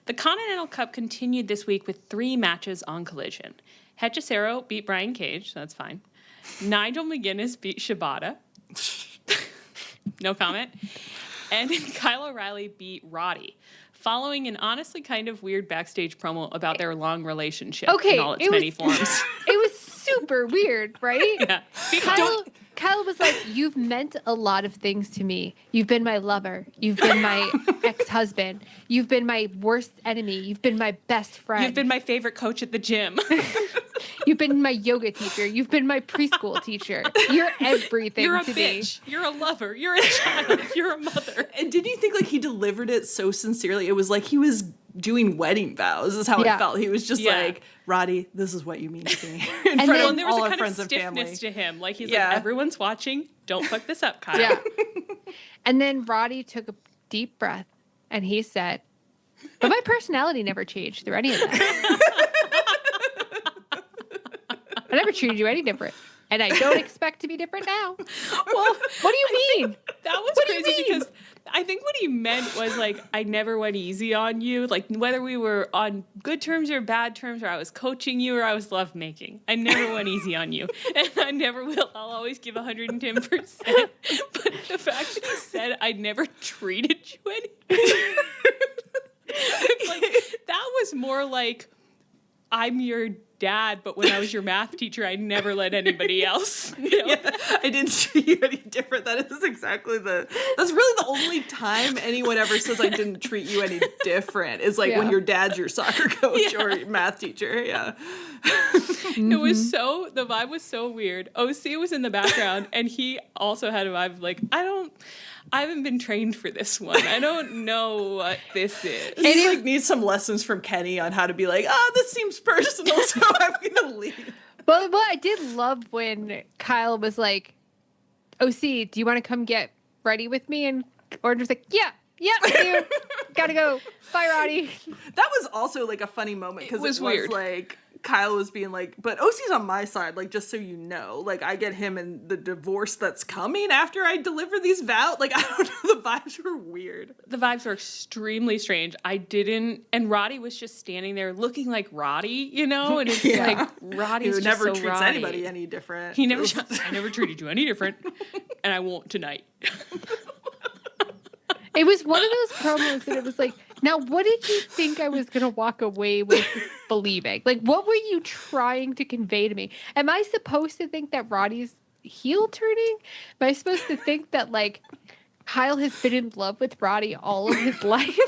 The Continental Cup continued this week with 3 matches on Collision. Hechicero beat Brian Cage, so that's fine. Nigel McGuinness beat Shibata. No comment. And Kyle O'Reilly beat Roddy, following an honestly kind of weird backstage promo about their long relationship in all its many forms. It was super weird, right? Yeah. Kyle was like, you've meant a lot of things to me. You've been my lover. You've been my ex-husband. You've been my worst enemy. You've been my best friend. You've been my favorite coach at the gym. You've been my yoga teacher. You've been my preschool teacher. You're everything You're a to bitch. me. You're a lover. You're a child. You're a mother. And didn't you think like he delivered it so sincerely? It was like he was doing wedding vows is how it felt. He was just like, Roddy, this is what you mean to me. In front of there was all a our kind friends of and family. stiffness to him. Like he's like, everyone's watching. Don't fuck this up, Kyle. Yeah. And then Roddy took a deep breath and he said, but my personality never changed through any of that. I never treated you any different. And I don't expect to be different now. Well, what do you mean? That was crazy because I think what he meant was like, I never went easy on you. Like whether we were on good terms or bad terms, or I was coaching you or I was lovemaking. I never went easy on you. And I never will. I'll always give 110%. But the fact that he said I never treated you any like, that was more like, I'm your dad, but when I was your math teacher, I never let anybody else know. Yeah, I didn't treat you any different. That is exactly that's really the only time anyone ever says I didn't treat you any different is like when your dad's your soccer coach or your math teacher. Yeah. It was the vibe was so weird. OC was in the background and he also had a vibe like, I haven't been trained for this one. I don't know what this is. And he like needs some lessons from Kenny on how to be like, this seems personal, so I'm gonna leave. But what I did love when Kyle was like, OC, do you want to come get ready with me? And Orange was like, yeah, I do. Gotta go. Bye, Roddy. That was also like a funny moment because it was weird. Like Kyle was being like, but OC's on my side, like, just so you know, like, I get him in the divorce that's coming after I deliver these vows. Like, I don't know, the vibes were weird. The vibes were extremely strange. And Roddy was just standing there looking like Roddy, you know? And it's like, Roddy's Who just never so treats Roddy. anybody any different. I never treated you any different, and I won't tonight. It was one of those promos that it was like, now what did you think I was going to walk away with believing? Like, what were you trying to convey to me? Am I supposed to think that Roddy's heel turning? Am I supposed to think that, like, Kyle has been in love with Roddy all of his life?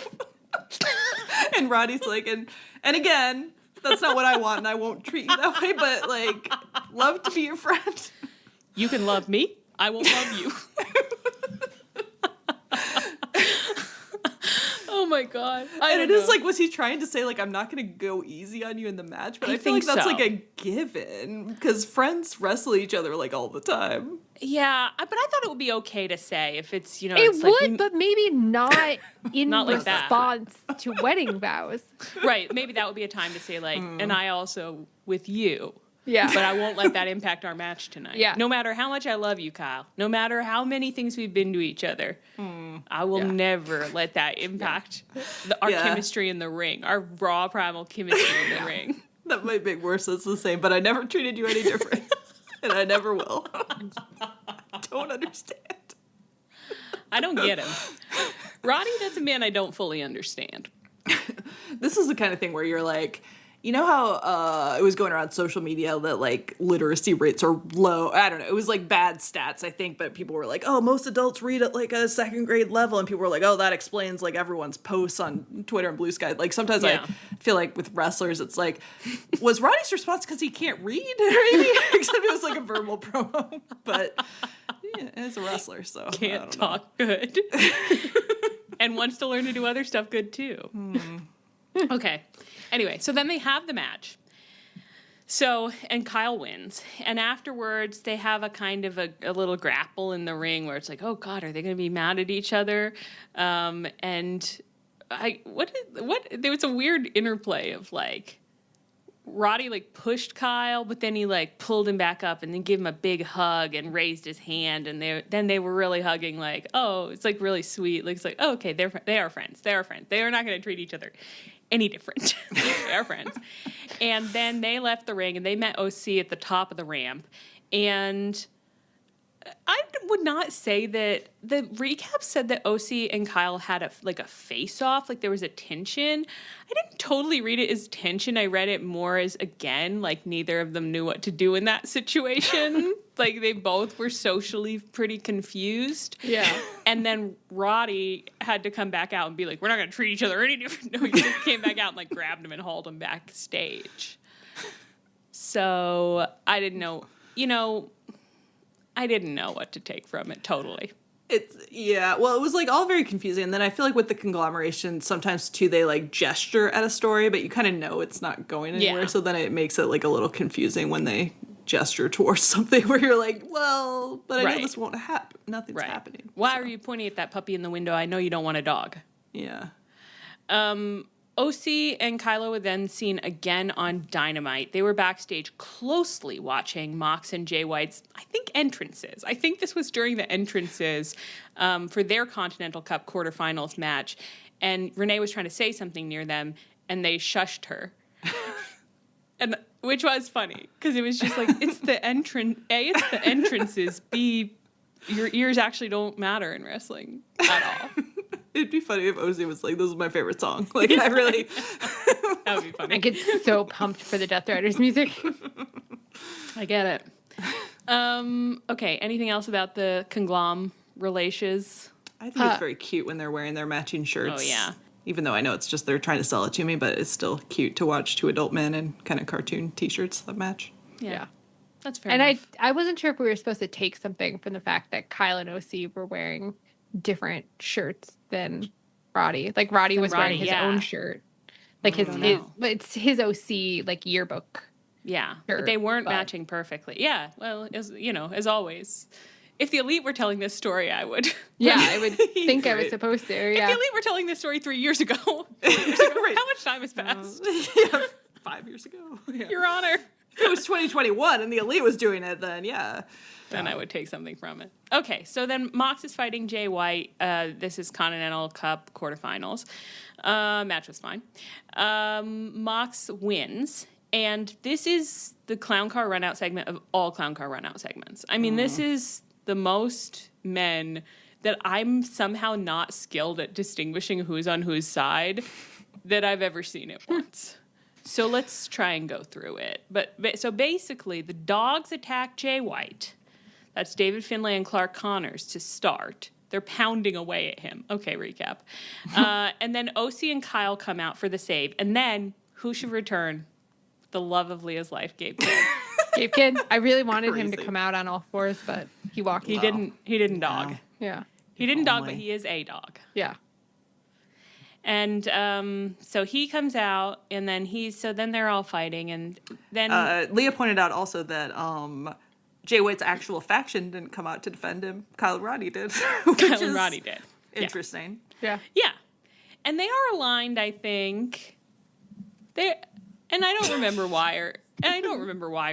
And Roddy's like, and again, that's not what I want, and I won't treat you that way, but, like, love to be your friend. You can love me. I won't love you. Oh my God. And it is like, was he trying to say, like, I'm not going to go easy on you in the match? But I feel like that's like a given because friends wrestle each other like all the time. Yeah, but I thought it would be okay to say if it's, It it's would, like, but maybe not in not like response to wedding vows. Right. Maybe that would be a time to say, like, and I also with you. Yeah. But I won't let that impact our match tonight. Yeah. No matter how much I love you, Kyle, no matter how many things we've been to each other, I will never let that impact our chemistry in the ring, our raw primal chemistry in the ring. That might make more sense the same, but I never treated you any different. And I never will. I don't understand. I don't get him. Roddy, that's a man I don't fully understand. This is the kind of thing where you're like, you know how it was going around social media that, like, literacy rates are low? I don't know. It was, like, bad stats, I think, but people were like, oh, most adults read at, like, a second grade level. And people were like, oh, that explains, like, everyone's posts on Twitter and Blue Sky. Like, sometimes I feel like with wrestlers, it's like, was Roddy's response because he can't read? Except it was, like, a verbal promo. But, yeah, as a wrestler, so Can't talk good. And wants to learn to do other stuff good, too. Okay. Anyway, so then they have the match. So, and Kyle wins. And afterwards, they have a kind of a little grapple in the ring where it's like, oh, God, are they going to be mad at each other? And there was a weird interplay of, like, Roddy, like, pushed Kyle, but then he, like, pulled him back up and then gave him a big hug and raised his hand. And then they were really hugging, like, oh, it's, like, really sweet. Like, it's like, oh, okay, they are friends. They are friends. They are not going to treat each other any different. They are friends. And then they left the ring and they met OC at the top of the ramp. And I would not say that. The recap said that OC and Kyle had a face-off, like there was a tension. I didn't totally read it as tension. I read it more as, again, like neither of them knew what to do in that situation. Like they both were socially pretty confused. Yeah. And then Roddy had to come back out and be like, we're not going to treat each other any different. No, he just came back out and like grabbed him and hauled him backstage. So I didn't know, I didn't know what to take from it totally. Well, it was like all very confusing. And then I feel like with the conglomeration, sometimes too, they like gesture at a story, but you kind of know it's not going anywhere. Yeah. So then it makes it like a little confusing when they gesture towards something where you're like, well, but I know this won't happen. Nothing's happening. Why are you pointing at that puppy in the window? I know you don't want a dog. Yeah. OC and Kylo were then seen again on Dynamite. They were backstage closely watching Mox and Jay White's, I think, entrances. I think this was during the entrances for their Continental Cup quarterfinals match. And Renee was trying to say something near them, and they shushed her. And which was funny, because it was just like, it's the entrance. A, it's the entrances. B, your ears actually don't matter in wrestling at all. It'd be funny if Ozzy was like, this is my favorite song. Like, I really... That would be funny. I get so pumped for the Death Riders music. I get it. Okay, anything else about the conglom relations? I think it's very cute when they're wearing their matching shirts. Oh, yeah. Even though I know it's just they're trying to sell it to me, but it's still cute to watch two adult men in kind of cartoon t-shirts that match. Yeah. That's fair And enough. I wasn't sure if we were supposed to take something from the fact that Kyle and OC were wearing different shirts than Roddy. Like Roddy was wearing his own shirt. Like it's his OC like yearbook. Yeah. shirt, But they weren't matching perfectly. Yeah. Well, as always. If the Elite were telling this story, I would. Yeah, I would think I was supposed to. If Yeah. the Elite were telling this story 3 years ago, Right. How much time has passed? 5 years ago. Yeah. Your Honor. If it was 2021 and the Elite was doing it, then yeah. Then I would take something from it. Okay, so then Mox is fighting Jay White. This is Continental Cup quarterfinals. Match was fine. Mox wins. And this is the clown car runout segment of all clown car runout segments. I mean, this is the most men that I'm somehow not skilled at distinguishing who's on whose side that I've ever seen it once. So let's try and go through it. But so basically, the dogs attack Jay White. That's David Finlay and Clark Connors to start. They're pounding away at him. Okay, recap. And then OC and Kyle come out for the save. And then, who should return? The love of Leah's life, Gabe Kidd. Gabe Kidd. I really wanted him to come out on all fours, but he walked. He didn't dog. Yeah. He didn't dog, but he is a dog. Yeah. And so he comes out, and then then they're all fighting, and then Leah pointed out also that Jay White's actual faction didn't come out to defend him. Kyle and Roddy did. Kyle and Roddy did. Interesting. Yeah. Yeah. And they are aligned, I think. And I don't remember why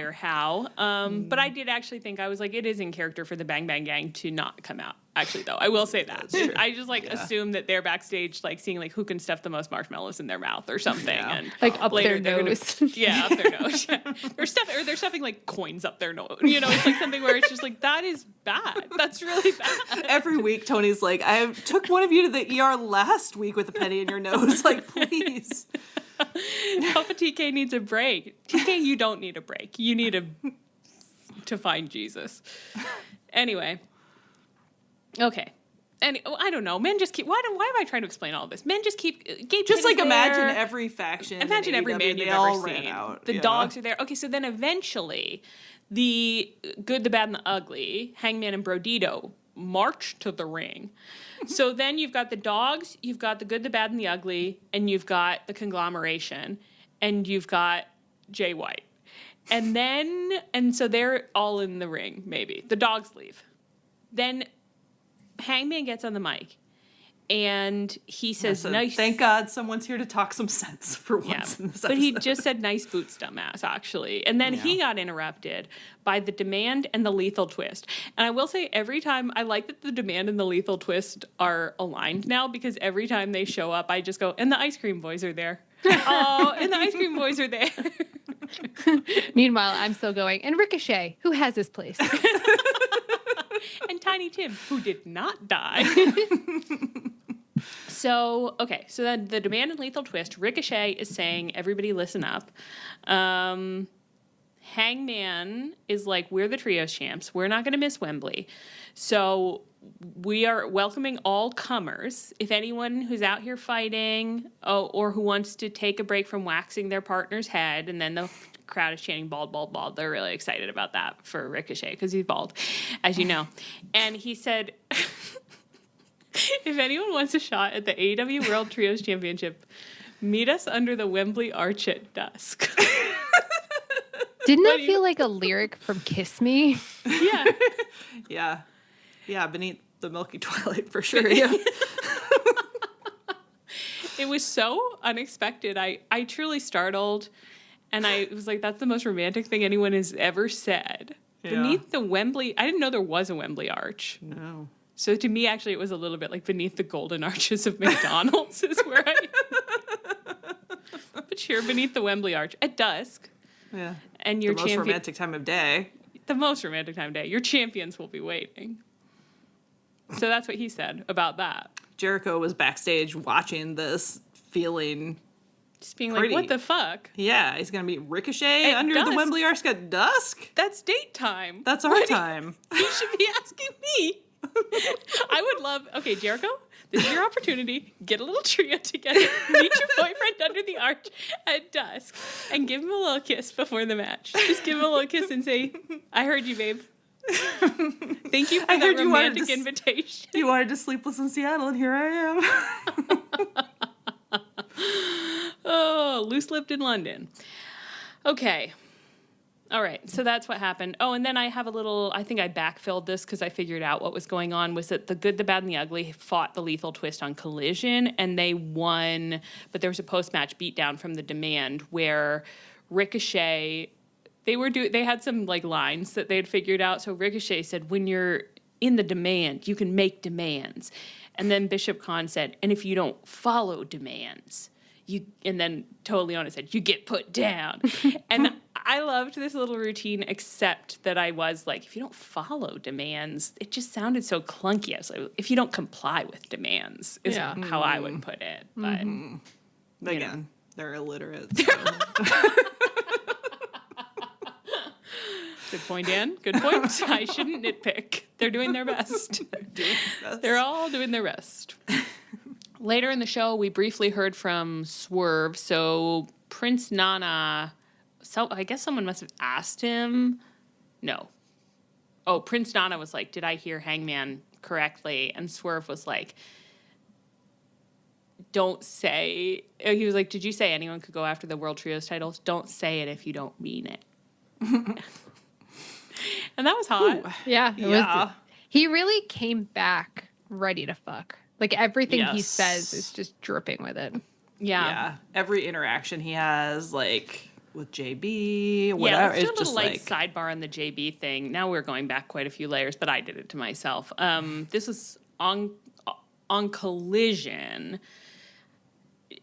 or how. But I did actually think, I was like, it is in character for the Bang Bang Gang to not come out. Actually, though, I will say that. I just assume that they're backstage, like seeing like who can stuff the most marshmallows in their mouth or something, and Like up later their nose. up their nose. Yeah. They're stuffing like coins up their nose. It's like something where it's just like, that is bad. That's really bad. Every week, Tony's like, I took one of you to the ER last week with a penny in your nose. Like, please. Papa TK needs a break. TK, you don't need a break. You need to find Jesus. Anyway. Okay. And I don't know. Men just keep. Why am I trying to explain all this? Men just keep. Gabe Just like imagine there. every faction. Imagine every AEW, man you've ever seen. The dogs are there. Okay, so then eventually, the good, the bad, and the ugly, Hangman and Brodito, march to the ring. So then you've got the dogs, you've got the good, the bad, and the ugly, and you've got the conglomeration, and you've got Jay White. And so they're all in the ring, maybe. The dogs leave. Then Hangman gets on the mic, and he says, nice. Thank God someone's here to talk some sense for once in this episode. But he just said, nice boots, dumbass, actually. And then he got interrupted by the demand and the lethal twist. And I will say, every time, I like that the demand and the lethal twist are aligned now, because every time they show up, I just go, and the ice cream boys are there. Oh, and the ice cream boys are there. Meanwhile, I'm still going. And Ricochet, who has his place? Tiny Tim, who did not die. So then the Demand and Lethal Twist, Ricochet is saying, everybody listen up. Hangman is like, we're the trios champs. We're not going to miss Wembley. So we are welcoming all comers. If anyone who's out here fighting or who wants to take a break from waxing their partner's head, and then the crowd is chanting bald, bald, bald. They're really excited about that for Ricochet because he's bald, as you know. And he said... If anyone wants a shot at the AEW World Trios Championship, meet us under the Wembley Arch at dusk. Didn't that feel like a lyric from Kiss Me? Yeah. Yeah. Yeah, beneath the milky twilight for sure. Yeah. It was so unexpected. I truly startled, and I was like, that's the most romantic thing anyone has ever said. Yeah. Beneath the Wembley... I didn't know there was a Wembley Arch. No. So to me, actually, it was a little bit like beneath the golden arches of McDonald's is where But sure, beneath the Wembley Arch at dusk. Yeah. And your the most romantic time of day. The most romantic time of day. Your champions will be waiting. So that's what he said about that. Jericho was backstage watching this, feeling... Just being like, what the fuck? Yeah, he's going to meet Ricochet under the Wembley Arch at dusk? That's date time. That's our time. You should be asking me. I would love... Okay, Jericho, this is your opportunity. Get a little trio together. Meet your boyfriend under the arch at dusk. And give him a little kiss before the match. Just give him a little kiss and say, I heard you, babe. Thank you for that romantic invitation. You wanted to Sleepless in Seattle, and here I am. Oh, loose-lipped in London. Okay. All right, so that's what happened. Oh, and then I have I think I backfilled this because I figured out what was going on, was that the Good, the Bad, and the Ugly fought the Lethal Twist on Collision, and they won, but there was a post-match beatdown from the Demand where Ricochet, they had some, like, lines that they had figured out, so Ricochet said, when you're in the Demand, you can make demands. And then Bishop Khan said, and if you don't follow demands, and then Toa Leona said, you get put down. And I loved this little routine, except that I was like, if you don't follow demands, it just sounded so clunky. I was like, if you don't comply with demands is how I would put it. But again, they're illiterate. So. Good point, Dan. Good point. I shouldn't nitpick. They're doing their best. They're all doing their best. Later in the show, we briefly heard from Swerve. So Prince Nana, I guess someone must have asked him. No. Oh, Prince Nana was like, did I hear Hangman correctly? And Swerve was like, don't say. He was like, did you say anyone could go after the World Trios titles? Don't say it if you don't mean it. And that was hot. Ooh. Yeah. It was, he really came back ready to fuck. Like, everything he says is just dripping with it. Yeah. Every interaction he has, like, with JB, whatever. Yeah, let's do a little just light sidebar on the JB thing. Now we're going back quite a few layers, but I did it to myself. This was on Collision.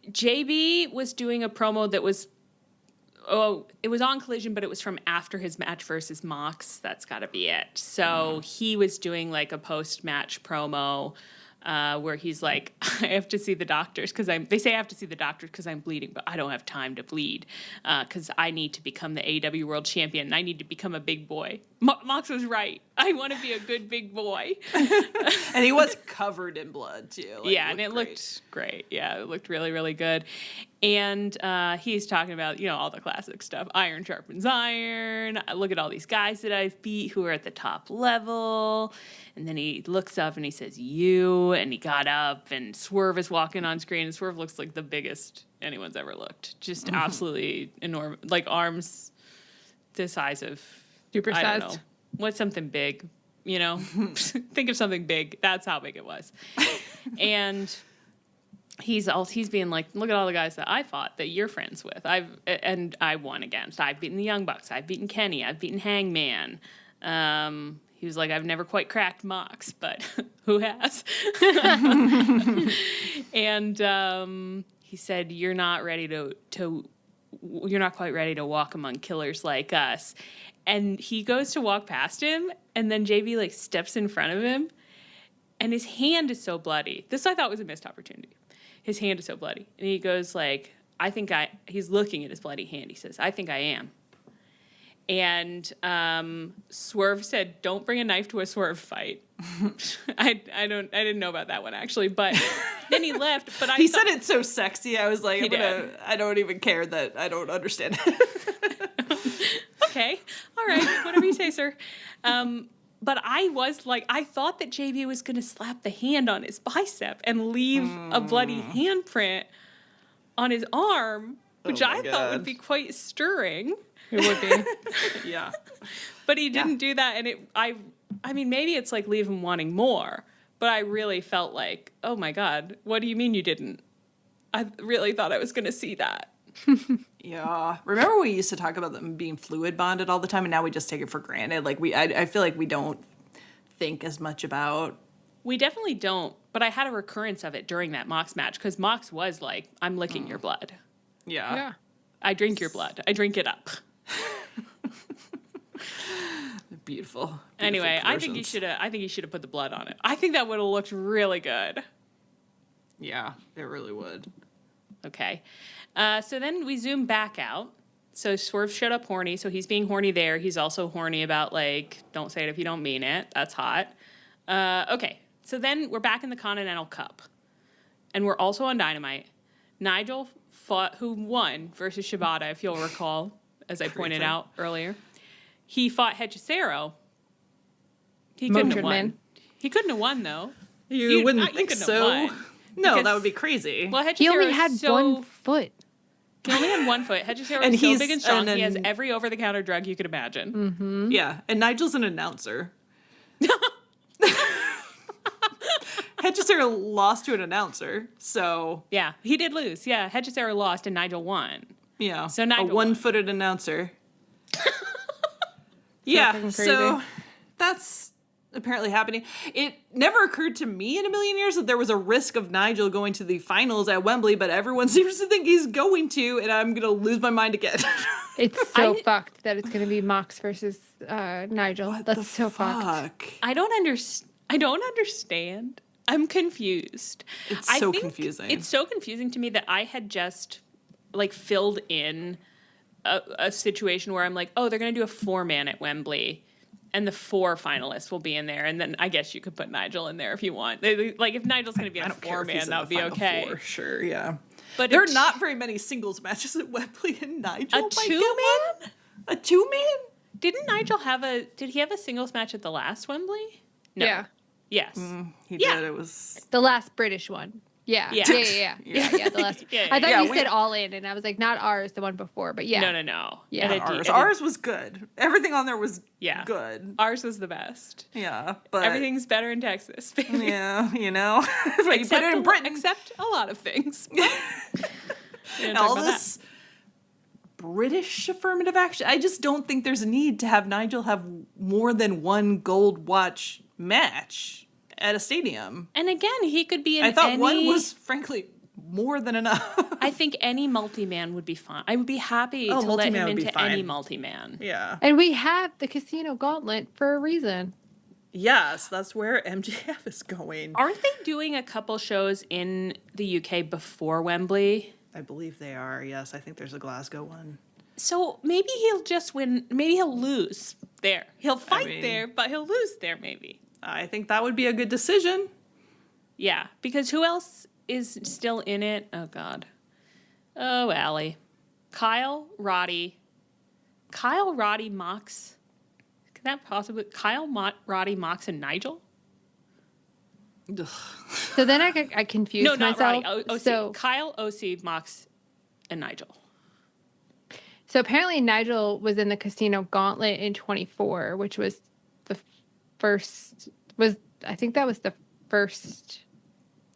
JB was doing a promo that was... Oh, it was on Collision, but it was from after his match versus Mox. That's got to be it. So he was doing, like, a post-match promo... where he's like, I have to see the doctors they say I have to see the doctors because I'm bleeding, but I don't have time to bleed because I need to become the AEW World Champion and I need to become a big boy. Mox was right. I want to be a good big boy. And he was covered in blood too. Like, yeah, and it looked great. Yeah, it looked really, really good. And he's talking about, all the classic stuff. Iron sharpens iron. Look at all these guys that I've beat who are at the top level. And then he looks up and he says, you. And he got up and Swerve is walking on screen. And Swerve looks like the biggest anyone's ever looked. Just absolutely enormous. Like arms the size of... Super sized. I don't know. What's something big? Think of something big. That's how big it was. And... He's being like, look at all the guys that I fought that you're friends with. I won against. I've beaten the Young Bucks. I've beaten Kenny. I've beaten Hangman. He was like, I've never quite cracked Mox, but who has? And he said, you're not ready you're not quite ready to walk among killers like us. And he goes to walk past him, and then JB like steps in front of him, and his hand is so bloody. This I thought was a missed opportunity. His hand is so bloody. And he goes like, he's looking at his bloody hand. He says, I think I am. And Swerve said, don't bring a knife to a Swerve fight. I didn't know about that one actually, but then he left. But he said it so sexy. I was like, I don't even care that I don't understand it. Okay, all right, whatever you say, sir. But I was like, I thought that JB was going to slap the hand on his bicep and leave a bloody handprint on his arm, which I thought would be quite stirring. It would be. Yeah. But he didn't do that, and I mean, maybe it's like leave him wanting more, but I really felt like, oh my God, what do you mean you didn't? I really thought I was going to see that. Yeah. Remember we used to talk about them being fluid bonded all the time, and now we just take it for granted. Like I feel like we don't think as much about. We definitely don't, but I had a recurrence of it during that Mox match, because Mox was like, I'm licking your blood. Yeah. I drink your blood. I drink it up. Beautiful. Anyway, I think he should have put the blood on it. I think that would have looked really good. Yeah, it really would. Okay. So then we zoom back out. So Swerve showed up horny, so he's being horny there. He's also horny about, like, don't say it if you don't mean it. That's hot. Okay. So then we're back in the Continental Cup. And we're also on Dynamite. Nigel who won versus Shibata, if you'll recall, as I pointed out earlier. He fought Hechicero. He couldn't have won. He couldn't have won, though. You wouldn't think so. No, that would be crazy. Well, he only had one foot. He only had 1 foot. Hechicero is so big and strong. He has every over-the-counter drug you could imagine. Mm-hmm. Yeah, and Nigel's an announcer. Hechicero lost to an announcer, so... Yeah, he did lose. Yeah, Hechicero lost and Nigel won. Yeah, so Nigel a one-footed announcer. Yeah, so that's apparently happening. It never occurred to me in a million years that there was a risk of Nigel going to the finals at Wembley, but everyone seems to think he's going to, and I'm going to lose my mind again. It's so fucked that it's going to be Mox versus Nigel. That's so fucked. I don't understand. I'm confused. It's so confusing. It's so confusing to me that I had just like filled in a situation where I'm like, oh, they're going to do a 4-man at Wembley and the 4 finalists will be in there. And then I guess you could put Nigel in there if you want. Like if Nigel's going to be in a 4-man, that would be okay. For sure, yeah. But there are not very many singles matches at Wembley, and Nigel a 2-man? A 2-man? Didn't Nigel did he have a singles match at the last Wembley? No. Yeah. Yes. He did. It was the last British one. Yeah. Yeah. The last. I thought you said All In, and I was like, not ours, the one before, but yeah. No. Yeah. Ours was good. Everything on there was good. Ours was the best. Yeah, but everything's better in Texas. Baby. Yeah, you know, like you put it in Britain, except a lot of things. And all this British affirmative action. I just don't think there's a need to have Nigel have more than one gold watch match at a stadium. And again, he could be in I thought one was, frankly, more than enough. I think any multi-man would be fine. I would be happy to let him into any multi-man. Yeah. And we have the Casino Gauntlet for a reason. Yes, that's where MJF is going. Aren't they doing a couple shows in the UK before Wembley? I believe they are, yes. I think there's a Glasgow one. So maybe he'll just win. Maybe he'll lose there. He'll fight there, but he'll lose there maybe. I think that would be a good decision. Yeah, because who else is still in it? Oh, God. Oh, Allie. Kyle, Roddy, Mox. Could that possibly... Roddy, Mox, and Nigel? Ugh. So then I confused myself. No, not Roddy. So Kyle, OC, Mox, and Nigel. So apparently Nigel was in the Casino Gauntlet in 24, which was the first... I think that was the first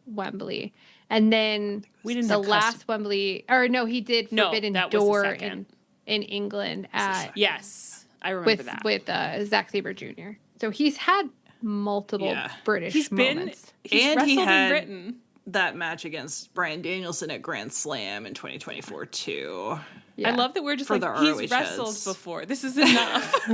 Wembley. And then the last Wembley... Or no, he did Forbidden Door in England at... Yes, I remember that. With Zack Sabre Jr. So he's had multiple British moments. He's wrestled in Britain. That match against Bryan Danielson at Grand Slam in 2024 too. I love that we're just For like, the he's ROH wrestled heads. before. This is enough.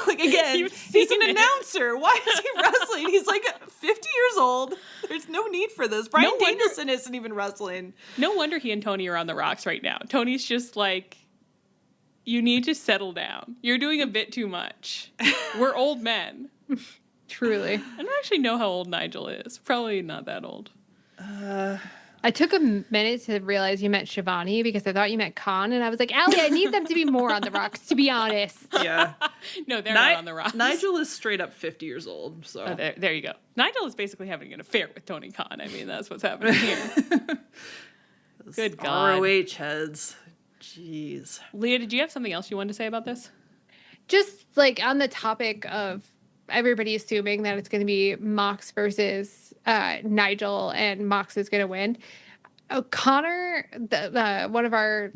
Like, again, he's an announcer. Why is he wrestling? He's like 50 years old. There's no need for this. Bryan Danielson isn't even wrestling. No wonder he and Tony are on the rocks right now. Tony's just like, you need to settle down. You're doing a bit too much. We're old men. Truly. I don't actually know how old Nigel is. Probably not that old. I took a minute to realize you meant Shivani because I thought you meant Khan, and I was like, Allie, I need them to be more on the rocks, to be honest. Yeah. No, they're not on the rocks. Nigel is straight up 50 years old. So there you go. Nigel is basically having an affair with Tony Khan. I mean, that's what's happening here. Good God. ROH heads. Jeez. Leah, did you have something else you wanted to say about this? Just like on the topic of everybody assuming that it's going to be Mox versus Nigel and Mox is going to win. Connor, one of our,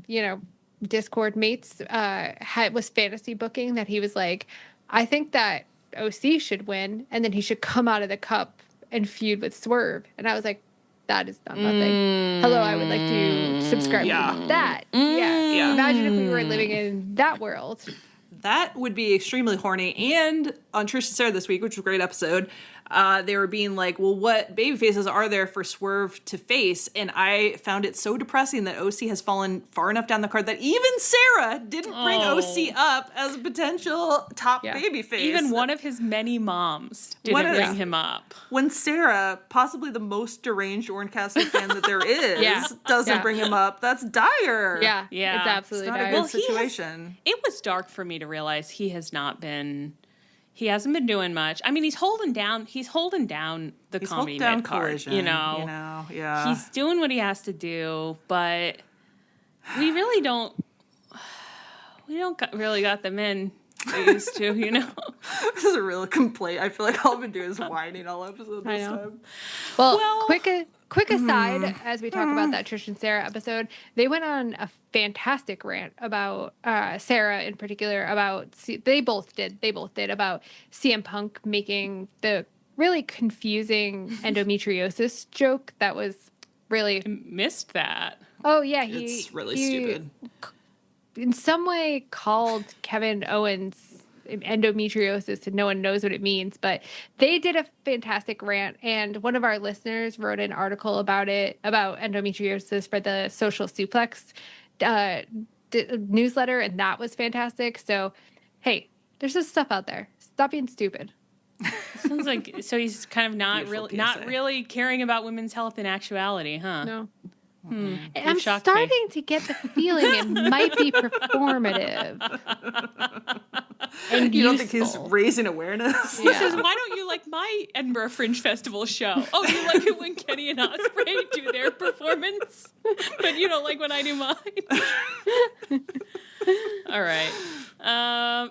Discord mates, was fantasy booking that he was like, I think that OC should win and then he should come out of the cup and feud with Swerve. And I was like, that is not nothing. Hello, I would like to subscribe to that. Yeah. Imagine if we were living in that world. That would be extremely horny. And on Trish and Sarah this week, which was a great episode, they were being like, well, what baby faces are there for Swerve to face? And I found it so depressing that OC has fallen far enough down the card that even Sarah didn't bring OC up as a potential top baby face. Even one of his many moms didn't bring him up. When Sarah, possibly the most deranged Orange Cassidy fan that there is, doesn't bring him up, that's dire. Yeah. It's absolutely dire. It's not a good situation. It was dark for me to realize he hasn't been doing much. I mean, he's holding down the comedy mid-card, Yeah. He's doing what he has to do, but we really don't really got the men they used to, This is a real complaint. I feel like all I've been doing is whining all episode this time. Well, quick aside, as we talk about that Trish and Sarah episode, they went on a fantastic rant about Sarah in particular, they both did about CM Punk making the really confusing endometriosis joke that was really... I missed that. Oh, yeah. It's really stupid. In some way called Kevin Owens endometriosis, and no one knows what it means, but they did a fantastic rant, and one of our listeners wrote an article about endometriosis for the Social Suplex newsletter, and that was fantastic. So, hey, there's this stuff out there. Stop being stupid. Sounds like he's kind of not really caring about women's health in actuality, huh? No. I'm starting to get the feeling it might be performative. And you don't think he's raising awareness? He says, why don't you like my Edinburgh Fringe Festival show? Oh, you like it when Kenny and Ospreay do their performance, but you don't like when I do mine? All right.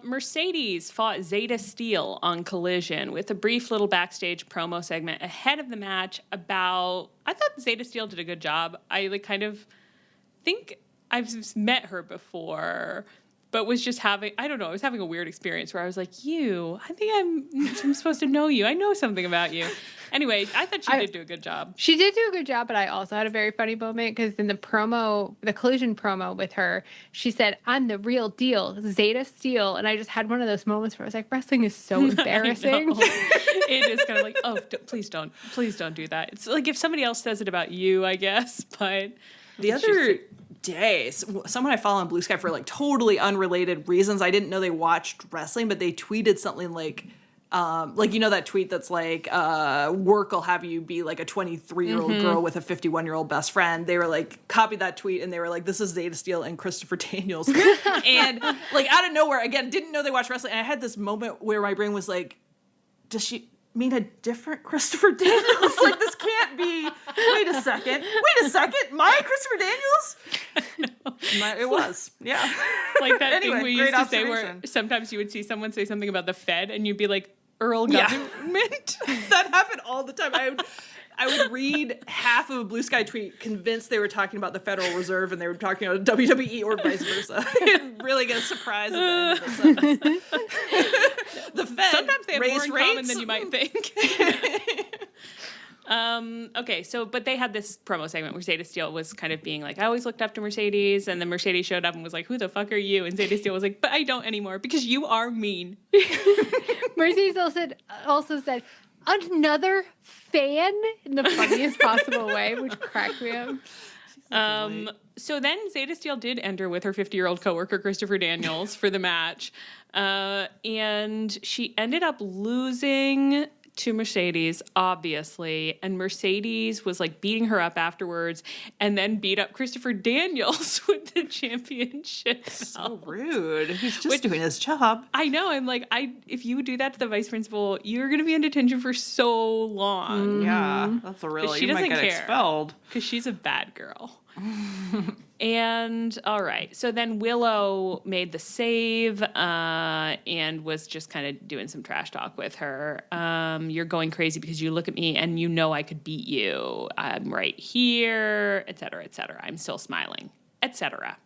Mercedes fought Zeta Steel on Collision with a brief little backstage promo segment ahead of the match I thought Zeta Steel did a good job. I kind of think I've met her before, but was just I was having a weird experience where I was like, I think I'm supposed to know you. I know something about you. Anyway, I thought she did do a good job. She did do a good job, but I also had a very funny moment because in the Collision promo with her, she said, I'm the real deal, Zeta Steel. And I just had one of those moments where I was like, wrestling is so embarrassing. It is kind of like, please don't do that. It's like if somebody else says it about you, I guess, but... The other day, someone I follow on Blue Sky for totally unrelated reasons, I didn't know they watched wrestling, but they tweeted something like that tweet that's like, work will have you be like a 23-year-old girl with a 51-year-old best friend. They were copied that tweet and they were like, this is Zeta Steel and Christopher Daniels. And out of nowhere, again, didn't know they watched wrestling. And I had this moment where my brain was like, does she mean a different Christopher Daniels? This can't be. Wait a second. My Christopher Daniels? It was. Yeah. Like that thing we used to say where sometimes you would see someone say something about the Fed and you'd be like, Earl Government? That happened all the time. I would read half of a Blue Sky tweet convinced they were talking about the Federal Reserve and they were talking about WWE or vice versa. You'd really get a surprise at the end of the sentence. The Fed sometimes they have more in rates common than you might think. Okay, so, but they had this promo segment where Zeta Steele was kind of being like, I always looked up to Mercedes, and then Mercedes showed up and was like, who the fuck are you? And Zeta Steele was like, but I don't anymore because you are mean. Mercedes also said, another fan in the funniest possible way, which cracked me up. So then Zeta Steele did enter with her 50-year-old coworker, Christopher Daniels, for the match. And she ended up losing to Mercedes, obviously. And Mercedes was like beating her up afterwards and then beat up Christopher Daniels with the championship. So rude. He's just doing his job. I know. I'm like, if you do that to the vice principal, you're going to be in detention for so long. Yeah, that's a real. She you doesn't might get care. Expelled. Because she's a bad girl. And all right, so then Willow made the save and was just kind of doing some trash talk with her. You're going crazy because you look at me and you know I could beat you. I'm right here, et cetera, et cetera. I'm still smiling, et cetera.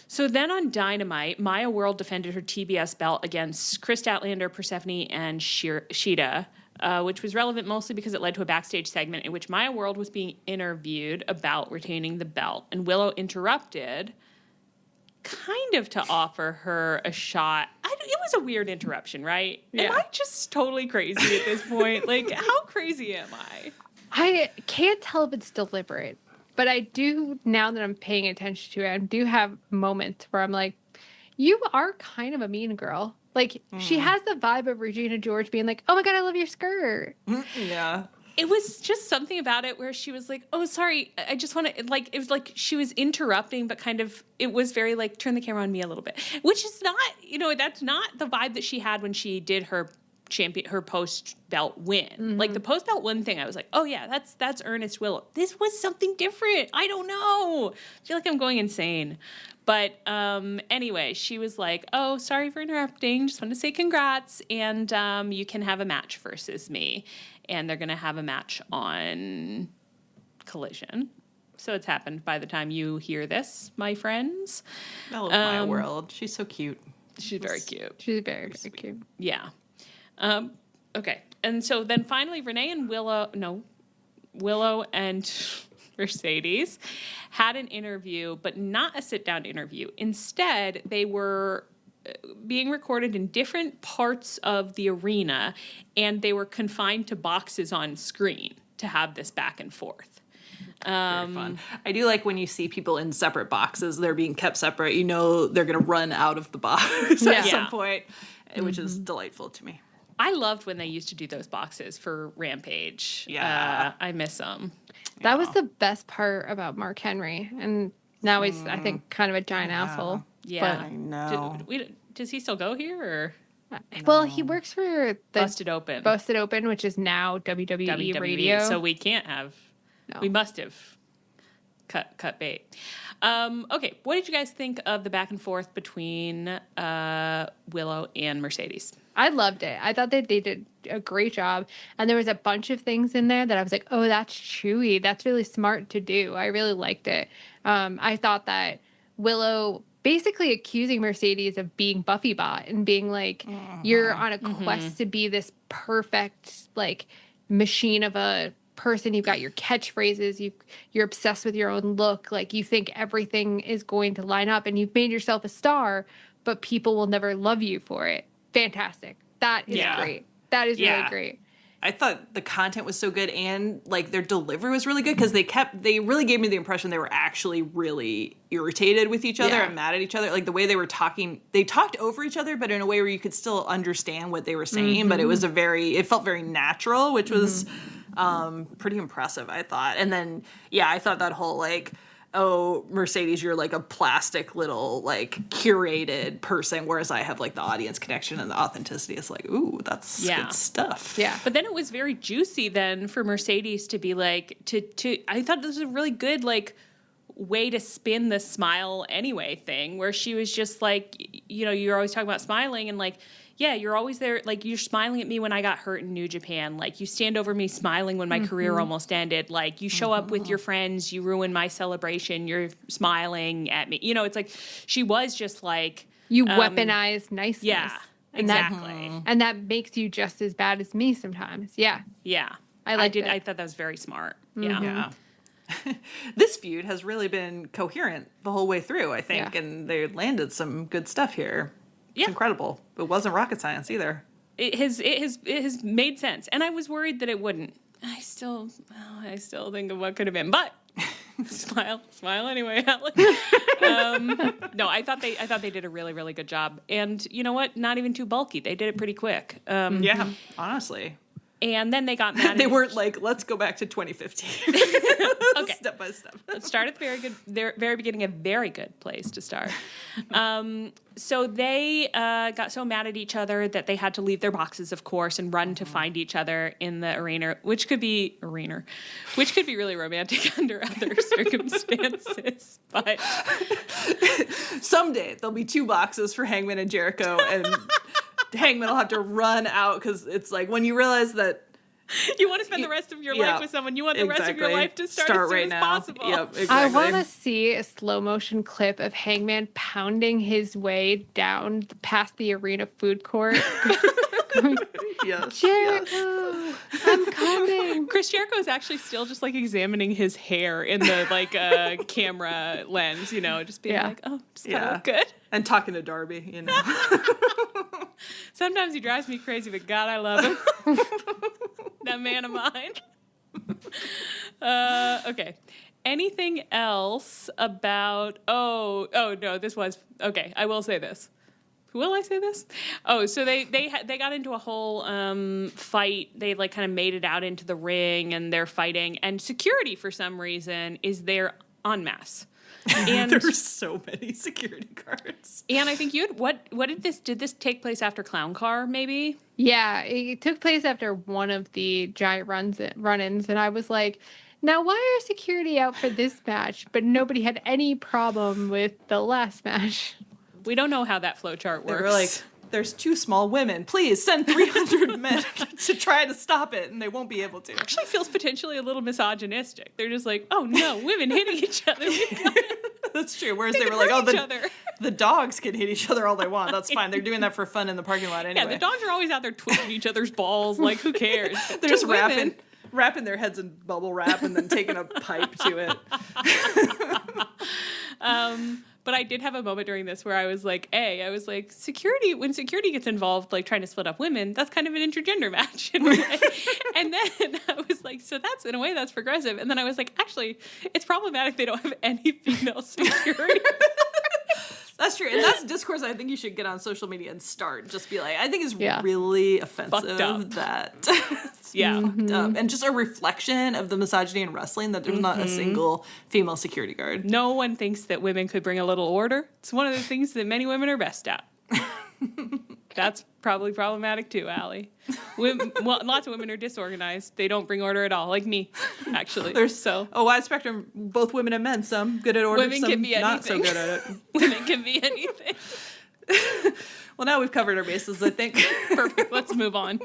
So then on Dynamite, Maya World defended her TBS belt against Chris Statlander, Persephone, and Sheeta. Which was relevant mostly because it led to a backstage segment in which Maya World was being interviewed about retaining the belt. And Willow interrupted, kind of to offer her a shot. It was a weird interruption, right? Yeah. Am I just totally crazy at this point? Like, how crazy am I? I can't tell if it's deliberate, but I do, now that I'm paying attention to it, I do have moments where I'm like, you are kind of a mean girl. Like, she has the vibe of Regina George being like, oh my God, I love your skirt. Yeah. It was just something about it where she was like, oh, sorry, I just want to, like, it was like she was interrupting, but kind of, it was very like, turn the camera on me a little bit, which is not, that's not the vibe that she had when she did her post-belt win. Mm-hmm. Like, the post-belt win thing, I was like, oh yeah, that's Ernest Willow. This was something different. I don't know. I feel like I'm going insane. But anyway, she was like, oh, sorry for interrupting. Just want to say congrats. And you can have a match versus me. And they're going to have a match on Collision. So it's happened by the time you hear this, my friends. I love Maya World. She's so cute. She's very cute. She's very, very cute. Yeah. Okay. And so then finally Willow and Mercedes had an interview, but not a sit-down interview. Instead, they were being recorded in different parts of the arena, and they were confined to boxes on screen to have this back and forth. Very fun. I do like when you see people in separate boxes, they're being kept separate. You know they're going to run out of the box at some point, which is delightful to me. I loved when they used to do those boxes for Rampage. Yeah. I miss them. That was the best part about Mark Henry. And now he's, I think, kind of a giant asshole. Yeah. I know. Does he still go here? Or? Well, he works for the Busted Open, which is now WWE Radio. So we can't have. No. We must have cut bait. Okay, what did you guys think of the back and forth between Willow and Mercedes? I loved it. I thought that they did a great job. And there was a bunch of things in there that I was like, oh, that's chewy. That's really smart to do. I really liked it. I thought that Willow basically accusing Mercedes of being Buffy bot and being like, you're on a quest to be this perfect, like, machine of a person. You've got your catchphrases. You're obsessed with your own look. Like, you think everything is going to line up and you've made yourself a star, but people will never love you for it. Fantastic. That is great. That is really great. I thought the content was so good and like their delivery was really good because they really gave me the impression they were actually really irritated with each other and mad at each other. Like the way they were talking, they talked over each other, but in a way where you could still understand what they were saying. But it felt very natural, which was pretty impressive, I thought. And then, I thought that whole like, oh, Mercedes, you're like a plastic little like curated person, whereas I have like the audience connection and the authenticity. It's like, ooh, that's good stuff. Yeah. But then it was very juicy then for Mercedes to be like, I thought this was a really good like way to spin the smile anyway thing where she was just like, you're always talking about smiling and like, yeah, you're always there. Like, you're smiling at me when I got hurt in New Japan. Like, you stand over me smiling when my career almost ended. Like, you show up with your friends. You ruin my celebration. You're smiling at me. It's like she was just like... You weaponize niceness. Yeah, and exactly. And that makes you just as bad as me sometimes. Yeah. Yeah. I thought that was very smart. Yeah. This feud has really been coherent the whole way through, I think, and they landed some good stuff here. It's incredible. It wasn't rocket science either. It has made sense, and I was worried that it wouldn't. I still think of what could have been, but smile anyway, Alex. No, I thought they did a really, really good job, and you know what? Not even too bulky. They did it pretty quick. Yeah, honestly. And then they got mad. They weren't like, let's go back to 2015. Okay. Step by step. Let's start at the very beginning, a very good place to start. So they got so mad at each other that they had to leave their boxes, of course, and run to find each other in the arena, which could be really romantic under other circumstances. But someday there'll be 2 boxes for Hangman and Jericho, and Hangman will have to run out because it's like when you realize that you want to spend the rest of your life with someone, you want the rest of your life to start as soon as possible. Yep, exactly. I want to see a slow motion clip of Hangman pounding his way down past the arena food court. Yes. Jericho, I'm coming. Chris Jericho is actually still just like examining his hair in the camera lens, just being like, oh, just kind of look good. And talking to Darby, Sometimes he drives me crazy, but God, I love him. That man of mine. Okay. Anything else about? Oh no, this was okay. I will say this. Will I say this? Oh, so they got into a whole fight. They kind of made it out into the ring, and they're fighting. And security, for some reason, is there en masse. And there's so many security guards. And I think did this take place after Clown Car, maybe? Yeah, it took place after one of the giant run-ins, and I was like, now why are security out for this match, but nobody had any problem with the last match? We don't know how that flowchart works. They were like, there's 2 small women. Please send 300 men to try to stop it, and they won't be able to. Actually feels potentially a little misogynistic. They're just like, oh no, women hitting each other. That's true. Whereas they were like, the dogs can hit each other all they want. That's fine. They're doing that for fun in the parking lot anyway. Yeah, the dogs are always out there twisting each other's balls. Like, who cares? They're just wrapping their heads in bubble wrap and then taking a pipe to it. But I did have a moment during this where I was like, security, when security gets involved, like trying to split up women, that's kind of an intergender match in a way. And then I was like, so that's, in a way, that's progressive. And then I was like, actually, it's problematic they don't have any female security. That's true. And that's discourse I think you should get on social media and start. Just be like, I think it's really offensive that fucked up. And just a reflection of the misogyny in wrestling that there's not a single female security guard. No one thinks that women could bring a little order. It's one of the things that many women are best at. That's probably problematic too, Allie. Lots of women are disorganized. They don't bring order at all, like me, actually. There's a wide spectrum, both women and men. Some good at order, women some can be not so good at it. Women can be anything. Well, now we've covered our bases, I think. Perfect. Let's move on.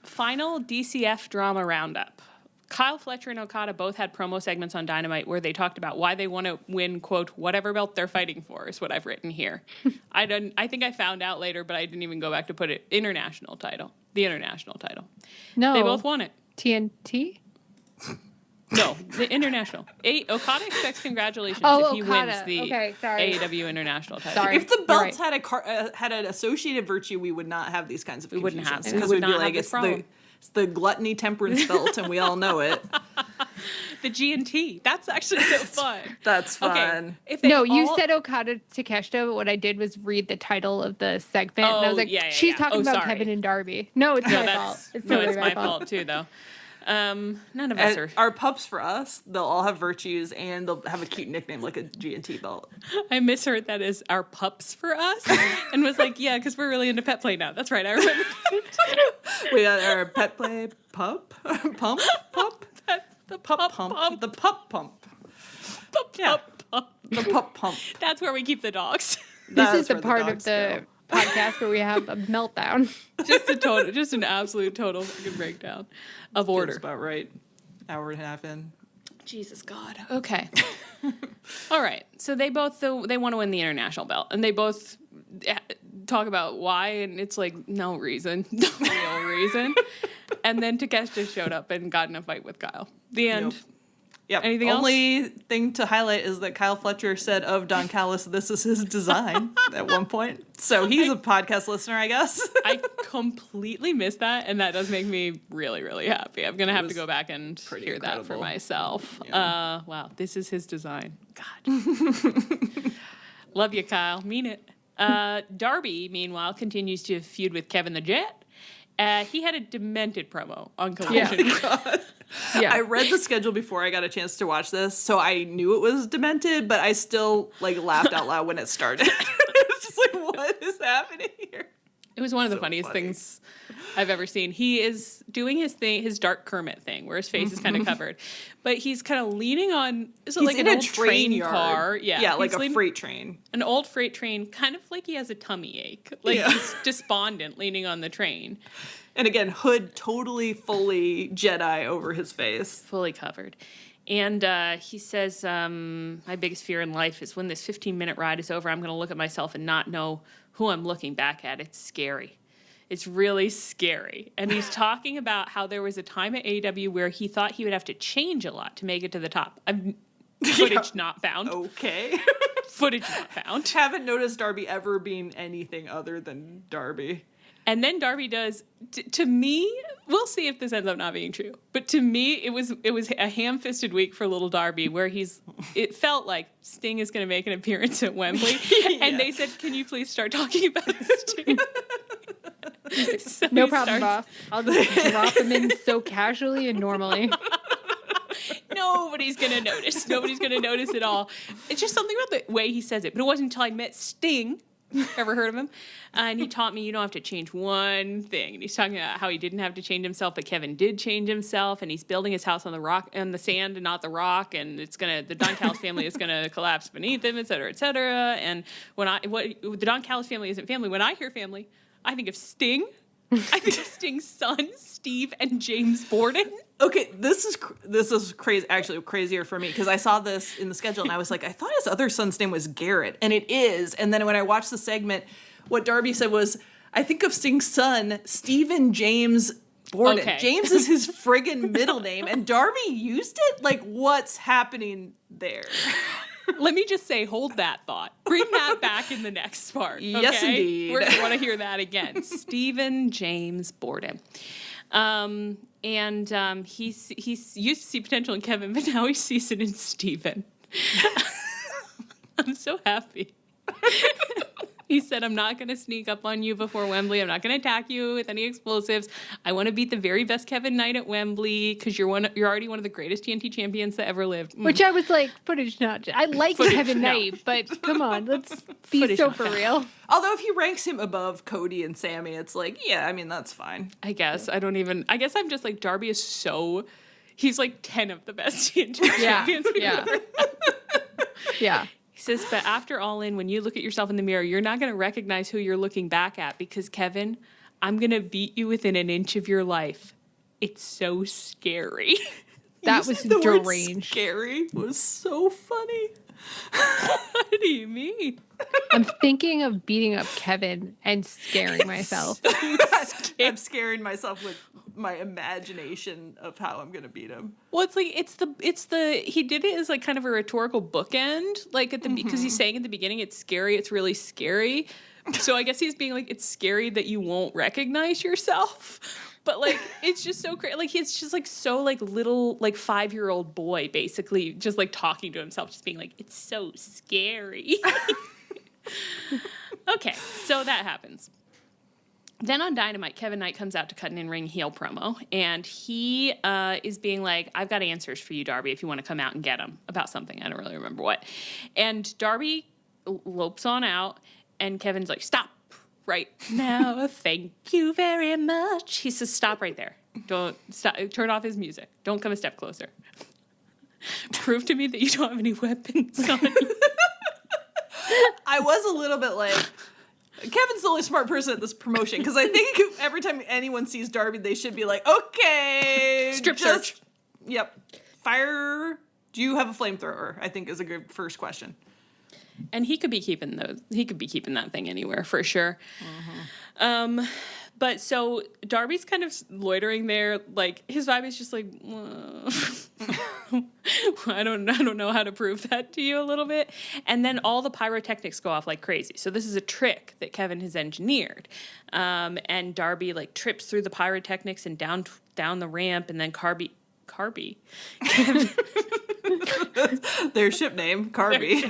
Final DCF drama roundup. Kyle Fletcher and Okada both had promo segments on Dynamite where they talked about why they want to win, quote, whatever belt they're fighting for, is what I've written here. I think I found out later, but I didn't even go back to put it. The international title. No. They both won it. TNT? No, the international. Okada expects congratulations if he wins the AEW international title. Sorry. If the belts had an associated virtue, we would not have these kinds of confusions. We wouldn't have. Because we'd be like, it's the gluttony temperance belt, and we all know it. The G&T. That's actually so fun. That's fun. Okay, you said Okada Takeshita, but what I did was read the title of the segment, and I was like, she's talking about Kevin and Darby. No, it's my fault. It's my fault too, though. None of us are pups for us. They'll all have virtues, and they'll have a cute nickname like a G&T belt. I misheard that as our pups for us, and was like, yeah, because we're really into pet play now. That's right, I remember. We got our pet play pup, pump. The pup pump. The pup pump. The pup pump. That's where we keep the dogs. This is the part of the podcast where we have a meltdown. Just an absolute total fucking breakdown of order. Feels about right. Hour and a half in. Jesus God. Okay. All right. So they both they want to win the international belt, and they both talk about why, and it's like no reason, no real reason. And then Takeshita showed up and got in a fight with Kyle. The end. Yep. Anything else? Only thing to highlight is that Kyle Fletcher said of Don Callis, this is his design at one point. So he's a podcast listener, I guess. I completely missed that, and that does make me really, really happy. I'm going to have to go back and hear that for myself. Yeah. Wow, this is his design. God. Love you, Kyle. Mean it. Darby, meanwhile, continues to feud with Kevin the Jet. He had a demented promo on Collision. Yeah. I read the schedule before I got a chance to watch this, so I knew it was demented, but I still laughed out loud when it started. It's just what is happening here? It was one of the funniest things I've ever seen. He is doing his thing, his dark Kermit thing, where his face is kind of covered, but he's kind of leaning on he's like an old train car, like a freight train, an old freight train, kind of like he has a tummy ache, he's despondent, leaning on the train. And again, hood totally, fully Jedi over his face. Fully covered. And he says, my biggest fear in life is when this 15-minute ride is over, I'm going to look at myself and not know who I'm looking back at. It's scary. It's really scary. And he's talking about how there was a time at AEW where he thought he would have to change a lot to make it to the top. Footage not found. Okay. Footage not found. Haven't noticed Darby ever being anything other than Darby. And then Darby does, to me, we'll see if this ends up not being true, but to me, it was a ham-fisted week for little Darby where it felt like Sting is going to make an appearance at Wembley. And they said, can you please start talking about Sting? So no problem, boss. I'll just drop him in so casually and normally. Nobody's going to notice. Nobody's going to notice at all. It's just something about the way he says it. But it wasn't until I met Sting. Ever heard of him? And he taught me you don't have to change one thing. And he's talking about how he didn't have to change himself, but Kevin did change himself, and he's building his house on the rock and the sand and not the rock, and the Don Callis family is gonna collapse beneath him, et cetera, et cetera. And the Don Callis family isn't family. When I hear family, I think of Sting. I think of Sting's son, Steve, and James Borden. Okay, this is crazy. Actually, crazier for me because I saw this in the schedule and I was like, I thought his other son's name was Garrett, and it is. And then when I watched the segment, what Darby said was, I think of Sting's son, Steven James Borden. Okay. James is his friggin' middle name, and Darby used it. What's happening there? Let me just say, hold that thought. Bring that back in the next part. Okay? Yes, indeed. We're going to want to hear that again. Steven James Borden. He used to see potential in Kevin, but now he sees it in Steven. I'm so happy. He said, I'm not going to sneak up on you before Wembley. I'm not going to attack you with any explosives. I want to beat the very best Kevin Knight at Wembley because you're already one of the greatest TNT champions that ever lived. Which I was like, footage not. I like Kevin Knight, but come on, let's be footage so for real. Although if he ranks him above Cody and Sammy, it's that's fine. I guess. I guess I'm just like, Darby is so... He's like 10 of the best TNT champions we've ever had. Yeah. He says, but after All In, when you look at yourself in the mirror, you're not going to recognize who you're looking back at because, Kevin, I'm going to beat you within an inch of your life. It's so scary. That was deranged. Scary was so funny. What do you mean? I'm thinking of beating up Kevin and scaring myself. I'm scaring myself with my imagination of how I'm gonna beat him. Well, it's the he did it as kind of a rhetorical bookend, at the because he's saying at the beginning it's scary, it's really scary. So I guess he's being it's scary that you won't recognize yourself. But it's just so crazy. He's just so little 5-year-old boy basically just talking to himself, just being it's so scary. Okay, so that happens. Then on Dynamite, Kevin Knight comes out to cut an in-ring heel promo, and he is being I've got answers for you, Darby, if you want to come out and get them about something. I don't really remember what. And Darby lopes on out, and Kevin's stop right now. Thank you very much. He says, stop right there. Don't stop. Turn off his music. Don't come a step closer. Prove to me that you don't have any weapons on you. I was a little bit Kevin's the only smart person at this promotion because I think every time anyone sees Darby, they should be okay. Strip search. Yep. Fire. Do you have a flamethrower? I think is a good first question. And he could be keeping that thing anywhere for sure. Mm-hmm. But so Darby's kind of loitering there. Like, his vibe is just like, I don't know how to prove that to you a little bit. And then all the pyrotechnics go off like crazy. So this is a trick that Kevin has engineered. And Darby like trips through the pyrotechnics and down the ramp, and then Carby. Their ship name, Carby.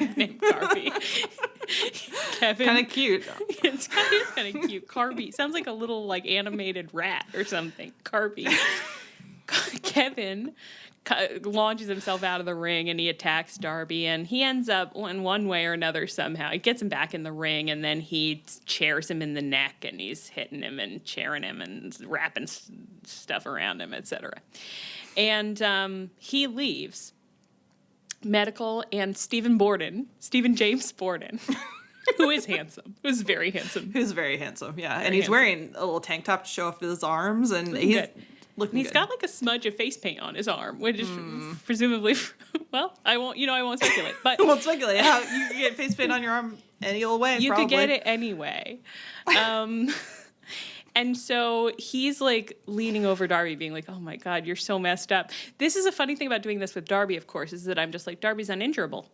Kevin. Kind of cute. It's kind of cute. Carby. Sounds like a little like animated rat or something. Carby. Kevin launches himself out of the ring and he attacks Darby, and he ends up in one way or another somehow. He gets him back in the ring, and then he chairs him in the neck, and he's hitting him and chairing him and wrapping stuff around him, etc. And he leaves. Medical and Steven James Borden, who is handsome, who's very handsome. Yeah. And he's wearing a little tank top to show off his arms, and he's looking good. Got like a smudge of face paint on his arm, which is presumably, well, I won't speculate. But won't speculate. How you can get face paint on your arm any old way. You probably. could get it anyway. And so he's like leaning over Darby being like, oh my God, you're so messed up. This is a funny thing about doing this with Darby, of course, is that I'm just like, Darby's uninjurable.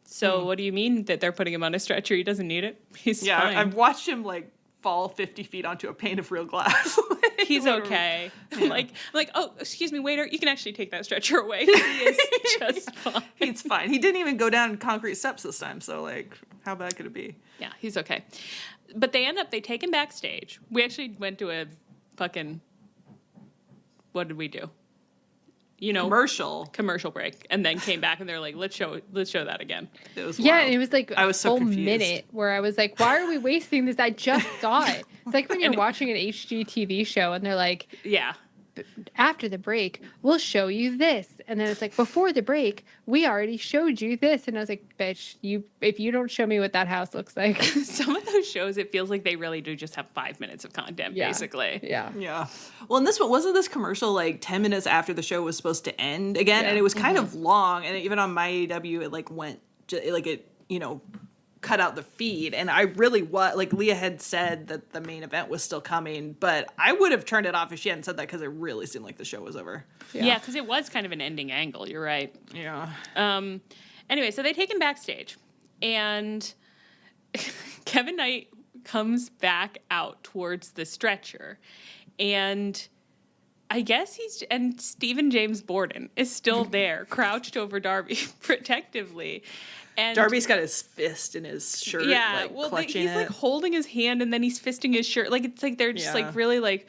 So what do you mean that they're putting him on a stretcher? He doesn't need it. He's fine. I've watched him like fall 50 feet onto a pane of real glass. He's okay. Yeah. I'm like, oh, excuse me, waiter, you can actually take that stretcher away. He is just fine. He's fine. He didn't even go down concrete steps this time. So like, how bad could it be? Yeah, he's okay. But they take him backstage. We actually went to a fucking, what did we do? Commercial break, and then came back and they're like, let's show that again. It was wild. And it was like I was so whole confused. Minute where I was like, why are we wasting this? I just saw it. It's like when you're watching an HGTV show and they're like, yeah, after the break, we'll show you this. And then it's like, before the break, we already showed you this. And I was like, bitch, if you don't show me what that house looks like. Some of those shows, it feels like they really do just have 5 minutes of content, basically. Yeah. Yeah. Well, and wasn't this commercial like 10 minutes after the show was supposed to end again? Yeah. And it was kind of long. And even on my AEW, it like went, cut out the feed, and I really Leah had said that the main event was still coming, but I would have turned it off if she hadn't said that, because it really seemed like the show was over. Yeah, because it was kind of an ending angle. You're right. Yeah. Anyway, so they take him backstage, and Kevin Knight comes back out towards the stretcher, and I guess and Steven James Borden is still there, crouched over Darby protectively. And Darby's got his fist in his shirt, clutching he's it. like holding his hand, and then he's fisting his shirt. Like, it's like they're just like really like,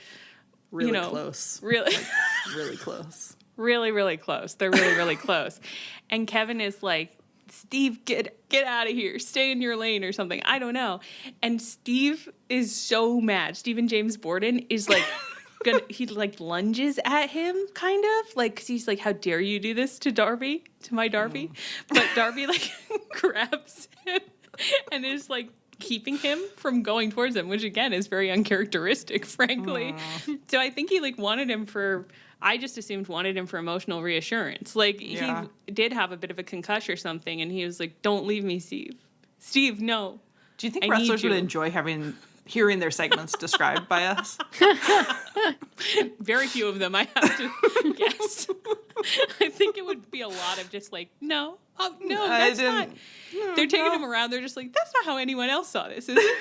really close. Really, really close. Really, really close. They're really, really close. And Kevin is like, Steve, get out of here. Stay in your lane or something. I don't know. And Steve is so mad. Steven James Borden is like, he like lunges at him, kind of like, because he's like, how dare you do this to my Darby? But Darby like grabs him and is like keeping him from going towards him, which again is very uncharacteristic, frankly. So I think he like wanted him for emotional reassurance. Like, he did have a bit of a concussion or something, and he was like, don't leave me, Steve, no. Do you think wrestlers would enjoy hearing their segments described by us? Very few of them, I have to guess. I think it would be a lot of just like, no, that's not. No, they're taking him around. They're just like, that's not how anyone else saw this, is it?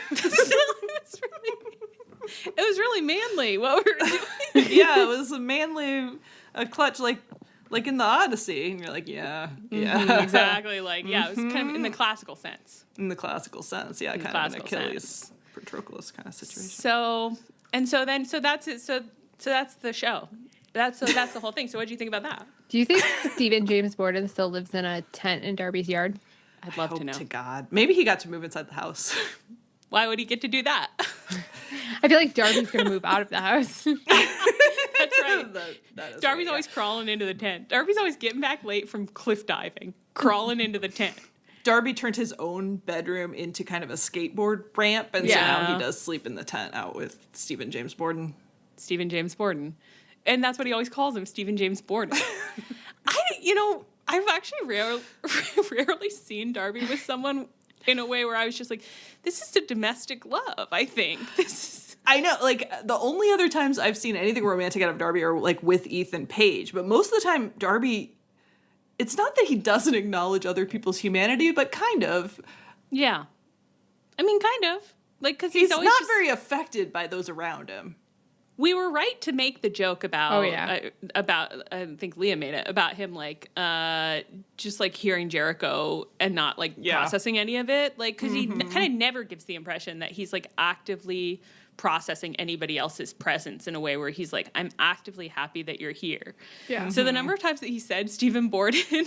It was really manly what we were doing. Yeah, it was a manly, a clutch like in the Odyssey. And you're like, yeah. Exactly. Like, yeah, it was kind of in the classical sense. In the classical sense, yeah, kind of an Achilles. Patroclus kind of situation. So that's it. So that's the show. That's the whole thing. So what do you think about that? Do you think Steven James Borden still lives in a tent in Darby's yard? I'd love to know. To God, maybe he got to move inside the house. Why would he get to do that? I feel like Darby's going to move out of the house. That's right. That is Darby's always crawling into the tent. Darby's always getting back late from cliff diving, crawling into the tent. Darby turned his own bedroom into kind of a skateboard ramp, and so now he does sleep in the tent out with Steven James Borden. Steven James Borden. And that's what he always calls him, Steven James Borden. I've actually rarely seen Darby with someone in a way where I was just like, this is a domestic love, I think. I know, like, the only other times I've seen anything romantic out of Darby are, like, with Ethan Page. But most of the time, Darby, it's not that he doesn't acknowledge other people's humanity, but kind of. Yeah. I mean, kind of. Like, because he's always not very affected by those around him. We were right to make the joke about, I think Leah made it, about him, like, just, like, hearing Jericho and not, like, processing any of it. Like, because he kind of never gives the impression that he's, like, actively processing anybody else's presence in a way where he's like, I'm actively happy that you're here. Yeah. So the number of times that he said Steven Borden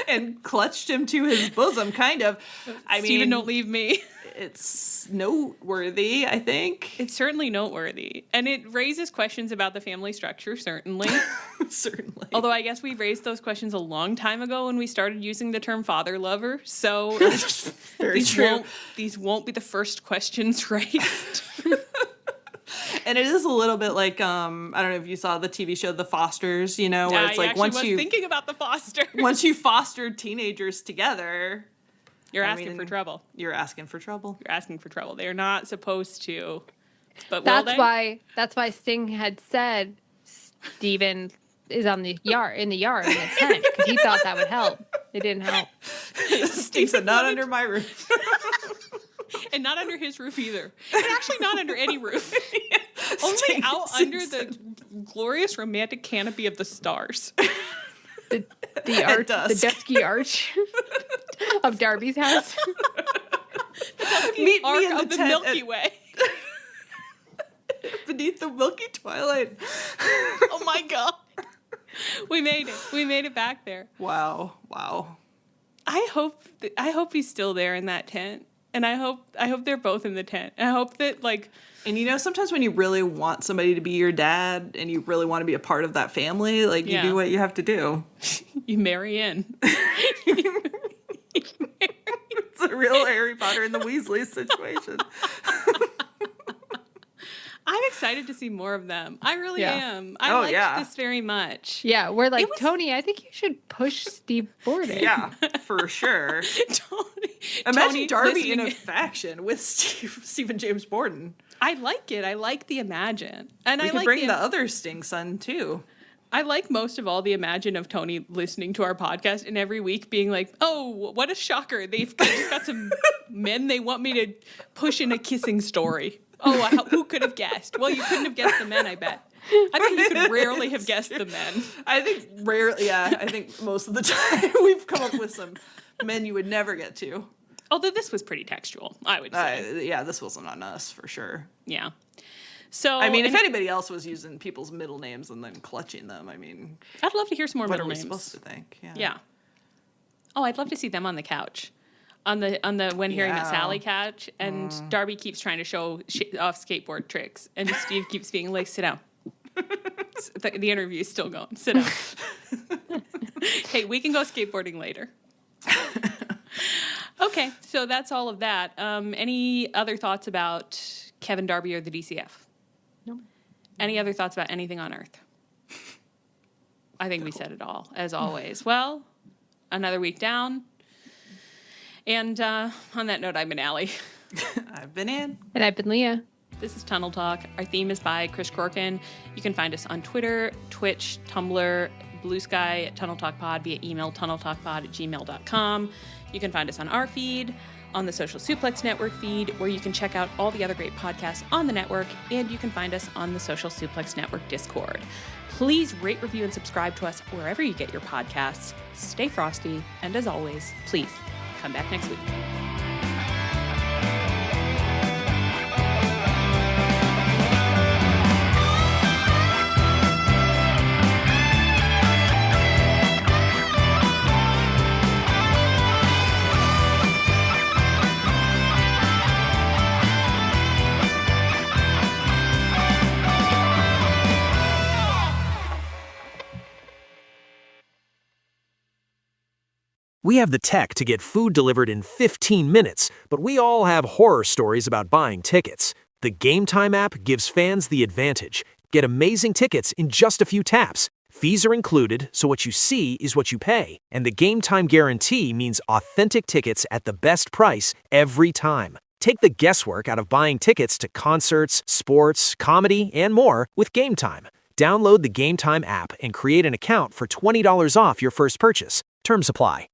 and clutched him to his bosom, kind of. I Steven, mean, don't leave me. It's noteworthy, I think. It's certainly noteworthy. And it raises questions about the family structure, certainly. Certainly. Although I guess we raised those questions a long time ago when we started using the term father lover. So Very true. These won't be the first questions raised. And it is a little bit like, I don't know if you saw the TV show The Fosters, you know, where it's like once you thinking about the Fosters. Once you fostered teenagers together, you're asking for trouble. You're asking for trouble. You're asking for trouble. They're not supposed to. But that's why Sting had said Steven is in the yard in the tent, because he thought that would help. It didn't help. Sting said, not under my roof. And not under his roof either. And actually not under any roof. Only out under the glorious romantic canopy of the stars. The arch, the dusky arch of Darby's house. The dusky arc of the Milky Way. Beneath the milky twilight. Oh my God. We made it. We made it back there. Wow. I hope he's still there in that tent. And I hope they're both in the tent. And I hope that, like... And, you know, sometimes when you really want somebody to be your dad and you really want to be a part of that family, like, you do what you have to do. You marry in. It's a real Harry Potter and the Weasleys situation. I'm excited to see more of them. I really am. I liked this very much. Yeah, we're like, Tony, I think you should push Steve Borden. Yeah, for sure. Imagine Darby in a faction with Steven James Borden. I like it. I like the imagine. And we could bring the other Sting son, too. I like most of all the imagine of Tony listening to our podcast and every week being like, oh, what a shocker. They've just got some men they want me to push in a kissing story. Oh, who could have guessed? Well, you couldn't have guessed the men, I bet. I bet you could rarely have guessed the men. I think rarely, I think most of the time we've come up with some men you would never get to. Although this was pretty textual, I would say. Yeah, this wasn't on us, for sure. Yeah. So I mean, if anybody else was using people's middle names and then clutching them, I mean... I'd love to hear some more middle names. What are we supposed to think? Yeah. Oh, I'd love to see them on the couch. On the When Harry Met Sally couch, and Darby keeps trying to show off skateboard tricks, and Steve keeps being like, sit down. The interview's still going. Sit down. Hey, we can go skateboarding later. Okay, so that's all of that. Any other thoughts about Kevin, Darby, or the DCF? No. Any other thoughts about anything on Earth? I think we said it all, as always. Well, another week down. And on that note, I've been Allie. I've been Ann. And I've been Leah. This is Tunnel Talk. Our theme is by Chris Corkin. You can find us on Twitter, Twitch, Tumblr, Blue Sky at Tunnel Talk Pod via email, tunneltalkpod@gmail.com. You can find us on our feed, on the Social Suplex Network feed, where you can check out all the other great podcasts on the network, and you can find us on the Social Suplex Network Discord. Please rate, review, and subscribe to us wherever you get your podcasts. Stay frosty, and as always, please come back next week. We have the tech to get food delivered in 15 minutes, but we all have horror stories about buying tickets. The Game Time app gives fans the advantage. Get amazing tickets in just a few taps. Fees are included, so what you see is what you pay. And the Game Time guarantee means authentic tickets at the best price every time. Take the guesswork out of buying tickets to concerts, sports, comedy, and more with Game Time. Download the Game Time app and create an account for $20 off your first purchase. Terms apply.